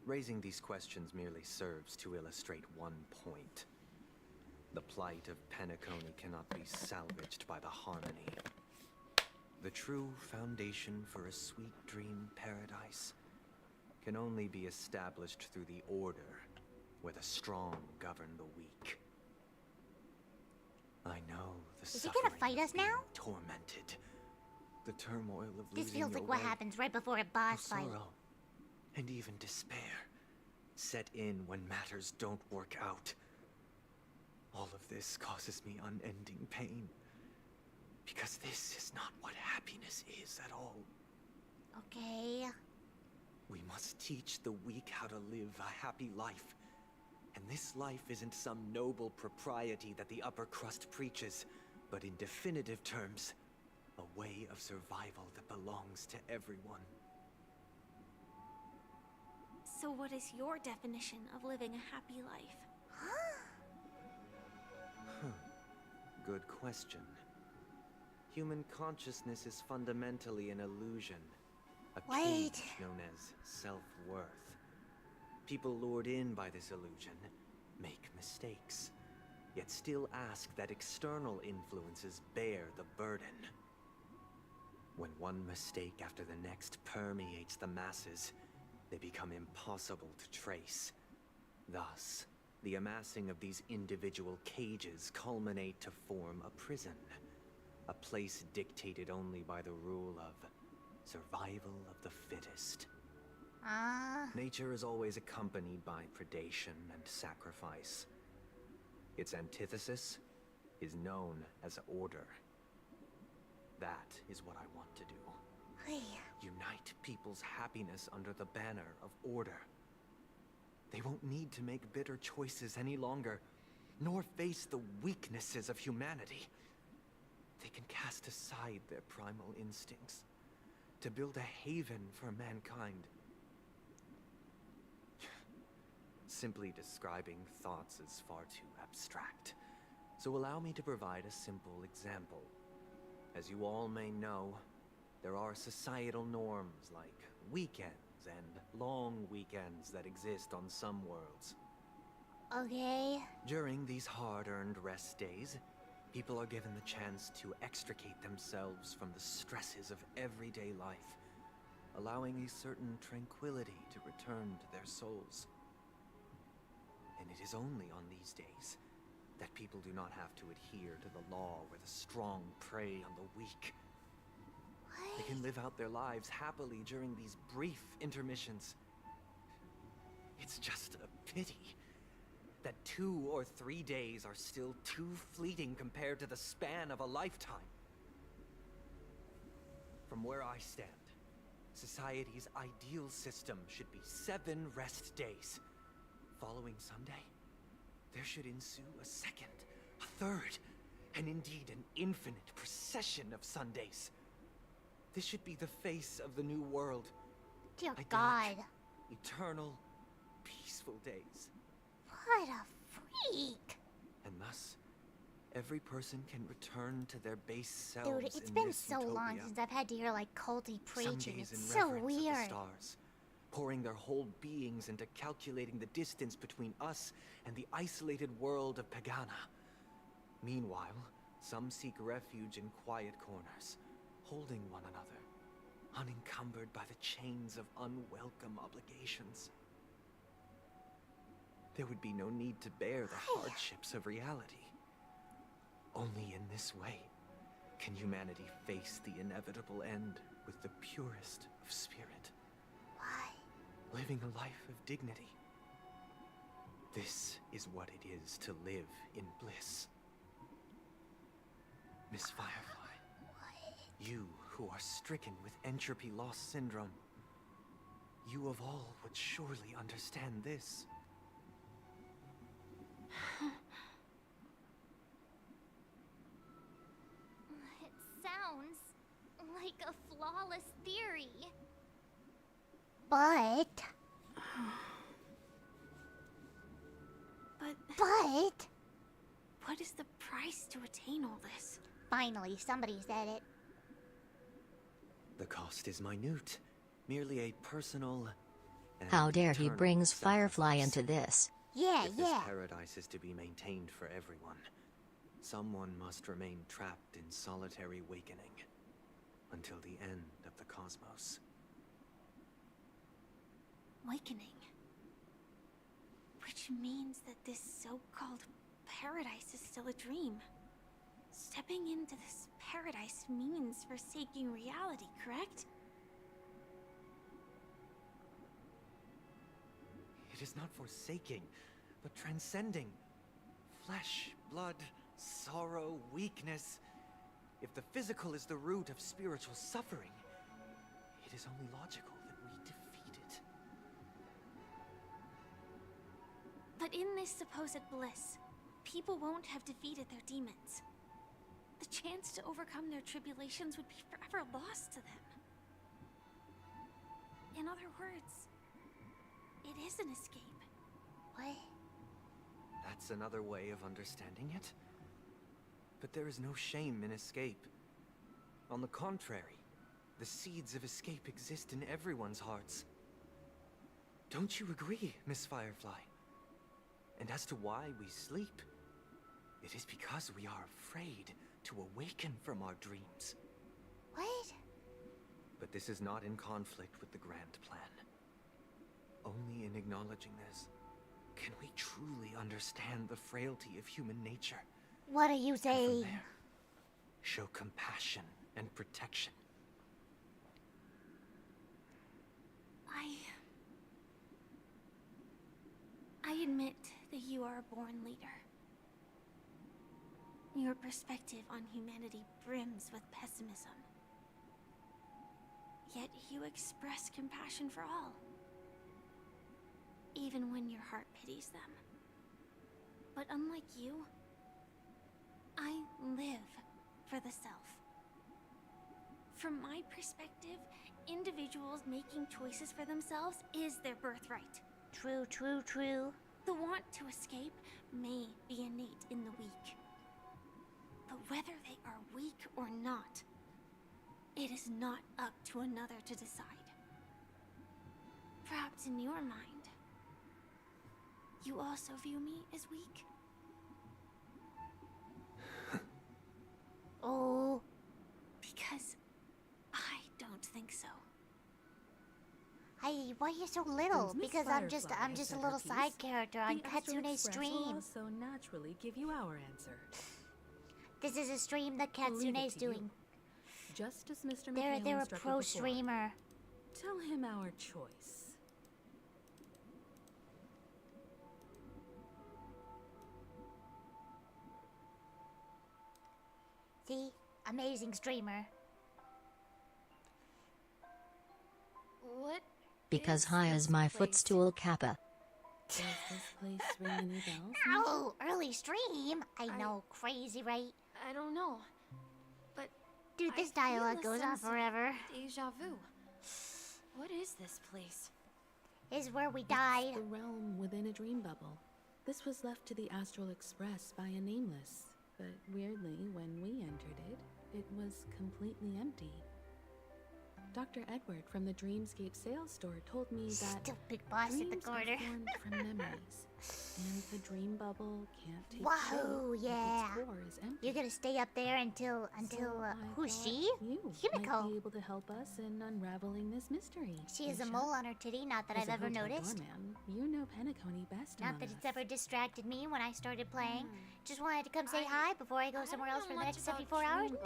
Raising these questions merely serves to illustrate one point. The plight of Penacony cannot be salvaged by the Harmony. The true foundation for a sweet dream paradise can only be established through the order where the strong govern the weak. I know the Is he suffering gonna fight us of being now? tormented. The turmoil of This losing feels your like what way, happens right before a boss the fight. sorrow, and even despair set in when matters don't work out. All of this causes me unending pain. Because this is not what happiness is at all. Okay. We must teach the weak how to live a happy life. And this life isn't some noble propriety that the upper crust preaches, but in definitive terms, a way of survival that belongs to everyone. So what is your definition of living a happy life? Good question. Human consciousness is fundamentally an illusion. A Wait. cage known as self-worth. People lured in by this illusion make mistakes, yet still ask that external influences bear the burden. When one mistake after the next permeates the masses, they become impossible to trace. Thus, the amassing of these individual cages culminate to form a prison. A place dictated only by the rule of survival of the fittest. Nature is always accompanied by predation and sacrifice. Its antithesis is known as order. That is what I want to do. Unite people's happiness under the banner of order. They won't need to make bitter choices any longer, nor face the weaknesses of humanity. They can cast aside their primal instincts to build a haven for mankind. Simply describing thoughts is far too abstract, so allow me to provide a simple example. As you all may know, there are societal norms like weekends and long weekends that exist on some worlds. Okay. During these hard-earned rest days, people are given the chance to extricate themselves from the stresses of everyday life, allowing a certain tranquility to return to their souls. And it is only on these days that people do not have to adhere to the law where the strong prey on the weak. They can live out their lives happily during these brief intermissions. It's just a pity that 2 or 3 days are still too fleeting compared to the span of a lifetime. From where I stand, society's ideal system should be 7 rest days. Following Sunday, there should ensue a second, a third, and indeed an infinite procession of Sundays. This should be the face of the new world. Dear Idyllic, God. Eternal, peaceful days. What a freak. And thus, every person can return to their base selves. Dude, it's in been this so long utopia. since I've had to hear like culty Some preaching. gaze It's in so reverence of weird. the stars, pouring their whole beings into calculating the distance between us and the isolated world of Pagana. Meanwhile, some seek refuge in quiet corners, holding one another, unencumbered by the chains of unwelcome obligations. There would be no need to bear the hardships of reality. Only in this way can humanity face the inevitable end with the purest of spirit. Living a life of dignity. This is what it is to live in bliss. Miss Firefly, you who are stricken with entropy loss syndrome, you of all would surely understand this. It sounds like a flawless theory. But what is the price to attain all this? Finally, somebody said it. The cost is minute, merely a personal and How dare he eternal brings Firefly sacrifice. into this? Yeah, If this paradise is to be maintained for everyone, someone must remain trapped in solitary wakening until the end of the cosmos. Awakening. Which means that this so-called paradise is still a dream. Stepping into this paradise means forsaking reality, correct? It is not forsaking, but transcending. Flesh, blood, sorrow, weakness. If the physical is the root of spiritual suffering, it is only logical that we defeat it. But in this supposed bliss, people won't have defeated their demons. The chance to overcome their tribulations would be forever lost to them. In other words, it is an escape. What? That's another way of understanding it. But there is no shame in escape. On the contrary, the seeds of escape exist in everyone's hearts. Don't you agree, Miss Firefly? And as to why we sleep, it is because we are afraid to awaken from our dreams. What? But this is not in conflict with the grand plan. Only in acknowledging this can we truly understand the frailty of human nature. What are you saying? Show compassion and protection. I admit that you are a born leader. Your perspective on humanity brims with pessimism. Yet you express compassion for all, even when your heart pities them. But unlike you, I live for the self. From my perspective, individuals making choices for themselves is their birthright. True, true, true. The want to escape may be innate in the weak. But whether they are weak or not, it is not up to another to decide. Perhaps in your mind, you also view me as weak? Oh. Because I don't think so. Hey, why are you so little? Since Miss Because I'm just Firefly has a said her little piece, side character on the Astral Katsune's Express will stream. also naturally give you our answer. This is a stream that I'll leave it Katsune's to you. doing. Just as Mr. They're McHale a instructed pro before. streamer. Tell him our choice. See? Amazing streamer. What? Because high is my footstool kappa. Does this place ring any bells? Oh, early stream. I know, crazy, right? I don't know. But Dude, this I feel dialogue a goes on sense of forever. Deja vu. What is this place? Is where we died. It's the realm within a dream bubble. This was left to the Astral Express by a nameless, but weirdly, when we entered it, it was completely empty. Dr. Edward from the Dreamscape sales store told me that Still big boss at the dreams corner. are formed from memories, and the dream bubble can't take Whoa, shape yeah. if its core is empty. You're gonna stay up there until who's she? You Himiko. might be able to help us in unraveling this mystery. She has a Aisha. mole on her titty, not that As I've a ever hotel noticed. doorman, you know Penacony best Not among that us. it's ever distracted me when I started playing. Just wanted to come say hi before I go somewhere else for the next 74 hours. No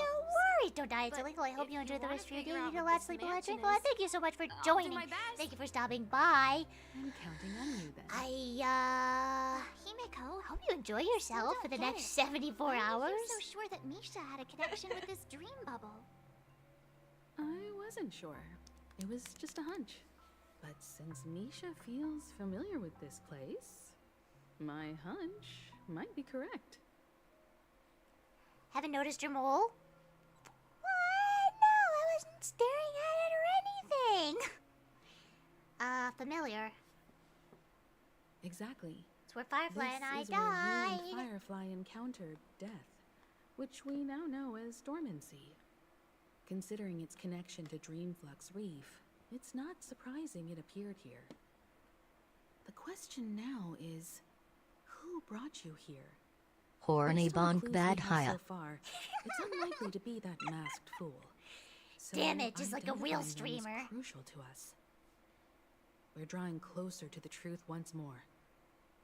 worries, don't die, it's illegal. I hope you enjoy the rest of your day. Eat a lot, sleep a lot, drink a lot. Thank you so much for joining. Thank you for stopping by. I'm counting on you then. Himiko, hope you enjoy yourself for the next 74 hours. Why are you so sure that Misha had a connection with this dream bubble? I wasn't sure. It was just a hunch. But since Misha feels familiar with this place, my hunch might be correct. Haven't noticed your mole? What? No, I wasn't staring at it or anything. Familiar. Exactly. It's where Firefly and I This is where you died. and Firefly encountered death, which we now know as dormancy. Considering its connection to Dreamflux Reef, it's not surprising it appeared here. The question now is, who brought you here? Horny Based on the bonk clues bad we have haya. so far, it's unlikely to be that masked fool. So Damn it, just like a real identifying them is streamer. crucial to us. We're drawing closer to the truth once more.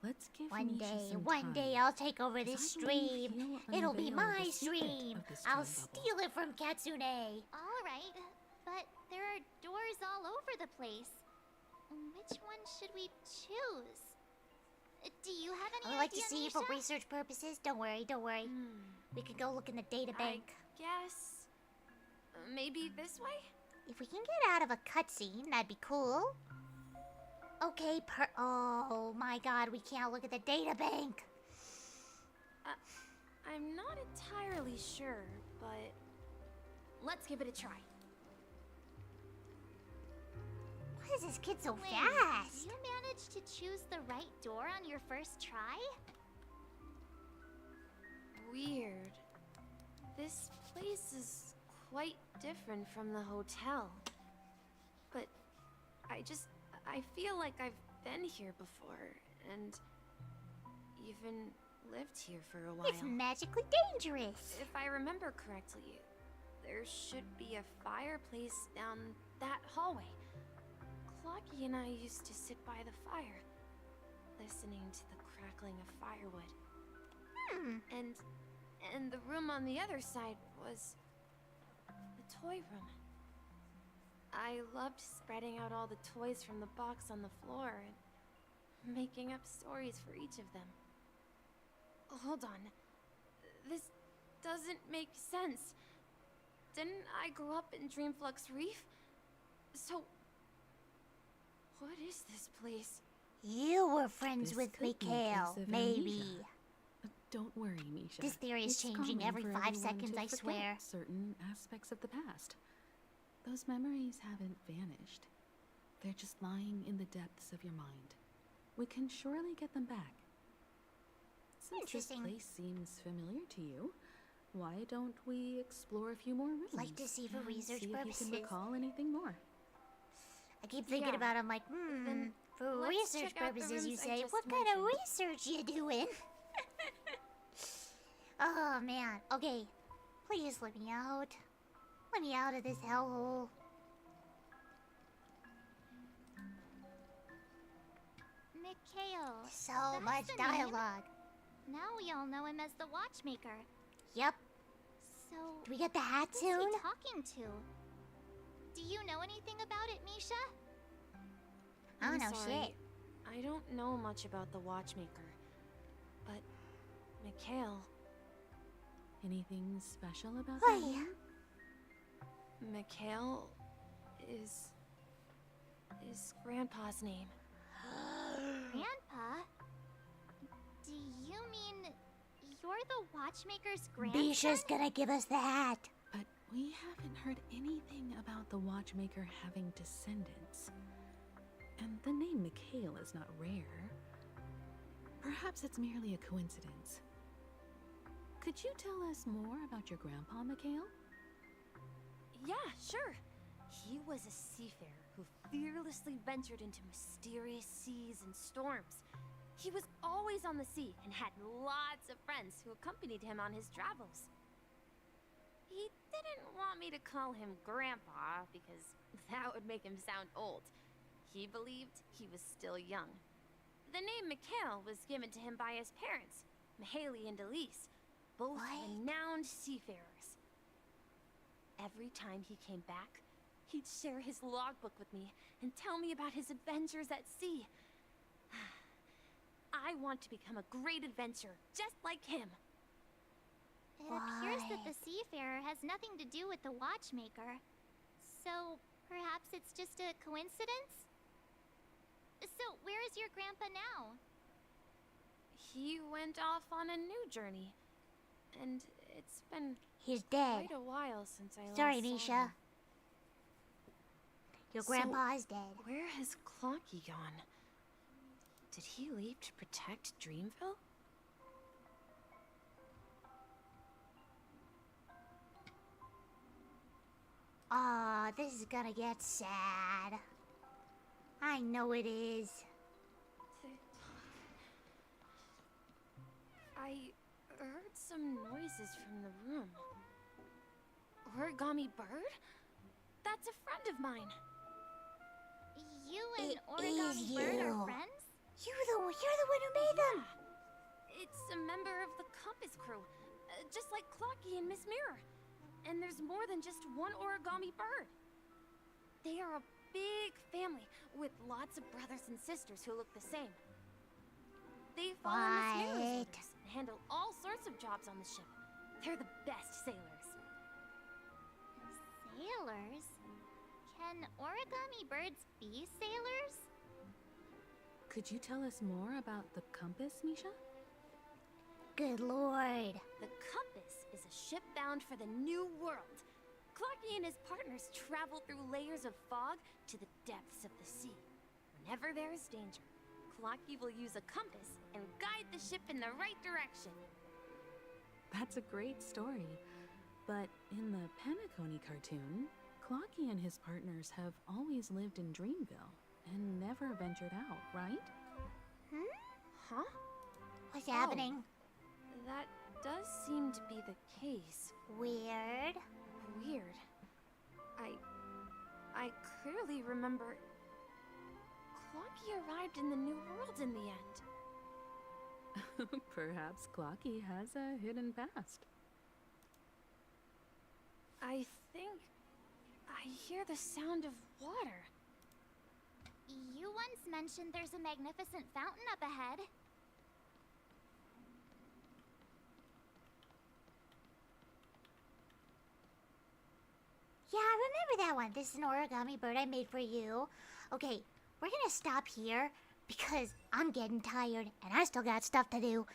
Let's give One Misha day, some one time. day I'll take over As this I believe stream. he'll It'll be unveil my the secret stream. of this I'll dream bubble. steal it from Katsune. Alright, but there are doors all over the place. Which one should we choose? Do you have any I would like to idea, see you for Misha? research purposes. Don't worry, don't worry. We can go look in the data bank. Guess maybe this way? If we can get out of a cutscene, that'd be cool. Okay, oh my god, we can't look at the data bank. I'm not entirely sure, but let's give it a try. Why is this kid so Wait, fast? you managed to choose the right door on your first try? Weird. This place is quite different from the hotel. But I feel like I've been here before, and even lived here for a while. It's magically dangerous. If I remember correctly, there should be a fireplace down that hallway. Clocky and I used to sit by the fire, listening to the crackling of firewood. And the room on the other side was the toy room. I loved spreading out all the toys from the box on the floor and making up stories for each of them. Hold on. This doesn't make sense. Didn't I grow up in Dreamflux Reef? So, what is this place? You were friends This with could be a Mikhail, case of maybe. amnesia. Don't worry, Misha. This theory is It's changing common every for 5 everyone seconds, to I forget swear. certain aspects of the past. Those memories haven't vanished. They're just lying in the depths of your mind. We can surely get them back. Since this Interesting. place seems familiar to you, why don't we explore a few more rooms? Like to see for and research see purposes. if you can recall anything more. I keep thinking Yeah. about it, I'm like, Then for let's research check out the purposes, you rooms I say, just what kind of mentioned. research you doing? Oh, man. Okay, please let me out. Let me out of this hellhole. Mikhail. So That's much the name? dialogue. Now we all know him as the Watchmaker. Yep. So, Do we get the hat who's soon? he talking to? Do you know anything about it, Misha? I don't I'm know sorry. shit. I don't know much about the Watchmaker. But, Mikhail, Anything special about Hey. that name? Mikhail is Grandpa's name. Grandpa? Do you mean you're the Watchmaker's grandson? Bisha's gonna give us the hat. But we haven't heard anything about the Watchmaker having descendants. And the name Mikhail is not rare. Perhaps it's merely a coincidence. Could you tell us more about your grandpa, Mikhail? Yeah, sure. He was a seafarer who fearlessly ventured into mysterious seas and storms. He was always on the sea and had lots of friends who accompanied him on his travels. He didn't want me to call him Grandpa because that would make him sound old. He believed he was still young. The name Mikhail was given to him by his parents, Mihaly and Elise, both renowned seafarers. Every time he came back, he'd share his logbook with me and tell me about his adventures at sea. I want to become a great adventurer, just like him. It appears that the Seafarer has nothing to do with the Watchmaker. So, perhaps it's just a coincidence? So, where is your grandpa now? He went off on a new journey, and it's been He's dead. quite a while since I Sorry, last saw Misha. him. Your So, grandpa's dead. Where has Clocky gone? Did he leave to protect Dreamville? Aw, this is gonna get sad. I know it is. I heard some noises from the room. Origami Bird? That's a friend of mine. You and It Origami is Bird you. are friends? You're the one who made them. It's a member of the Compass crew, just like Clocky and Miss Mirror. And there's more than just one Origami Bird. They are a big family with lots of brothers and sisters who look the same. They follow Miss Mirror's What? orders and handle all sorts of jobs on the ship. They're the best sailors. Sailors? Can origami birds be sailors? Could you tell us more about the compass, Misha? Good lord. The Compass is a ship bound for the New World. Clocky and his partners travel through layers of fog to the depths of the sea. Whenever there is danger, Clocky will use a compass and guide the ship in the right direction. That's a great story. But in the Penacony cartoon, Clocky and his partners have always lived in Dreamville and never ventured out, right? Huh? What's happening? That does seem to be the case. Weird. Weird. I clearly remember Clocky arrived in the New World in the end. Perhaps Clocky has a hidden past. I think I hear the sound of water. You once mentioned there's a magnificent fountain up ahead. Yeah, I remember that one. This is an origami bird I made for you. Okay, we're gonna stop here because I'm getting tired and I still got stuff to do.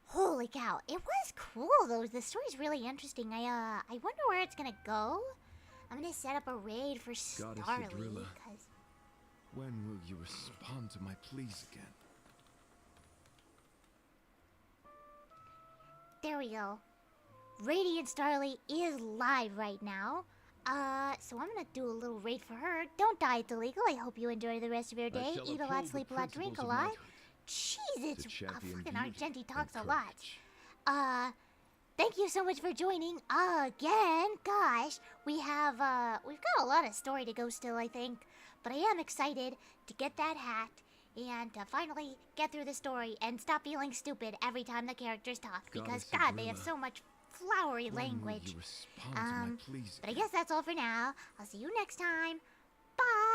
Holy cow, it was cool though. The story's really interesting. I wonder where it's gonna go. I'm gonna set up a raid for Goddess Starly, Adrilla, cause when will you respond to my pleas again? there we go. Radiant Starly is live right now. So I'm gonna do a little raid for her. Don't die, it's illegal. I hope you enjoy the rest of your day. Eat a lot, sleep a lot, drink a lot. Jeez, it's fucking Argenti talks a lot. Thank you so much for joining again. Gosh, we've got a lot of story to go still, I think. But I am excited to get that hat and to finally get through the story and stop feeling stupid every time the characters talk. Because, God, they have so much flowery language. But I guess that's all for now. I'll see you next time. Bye!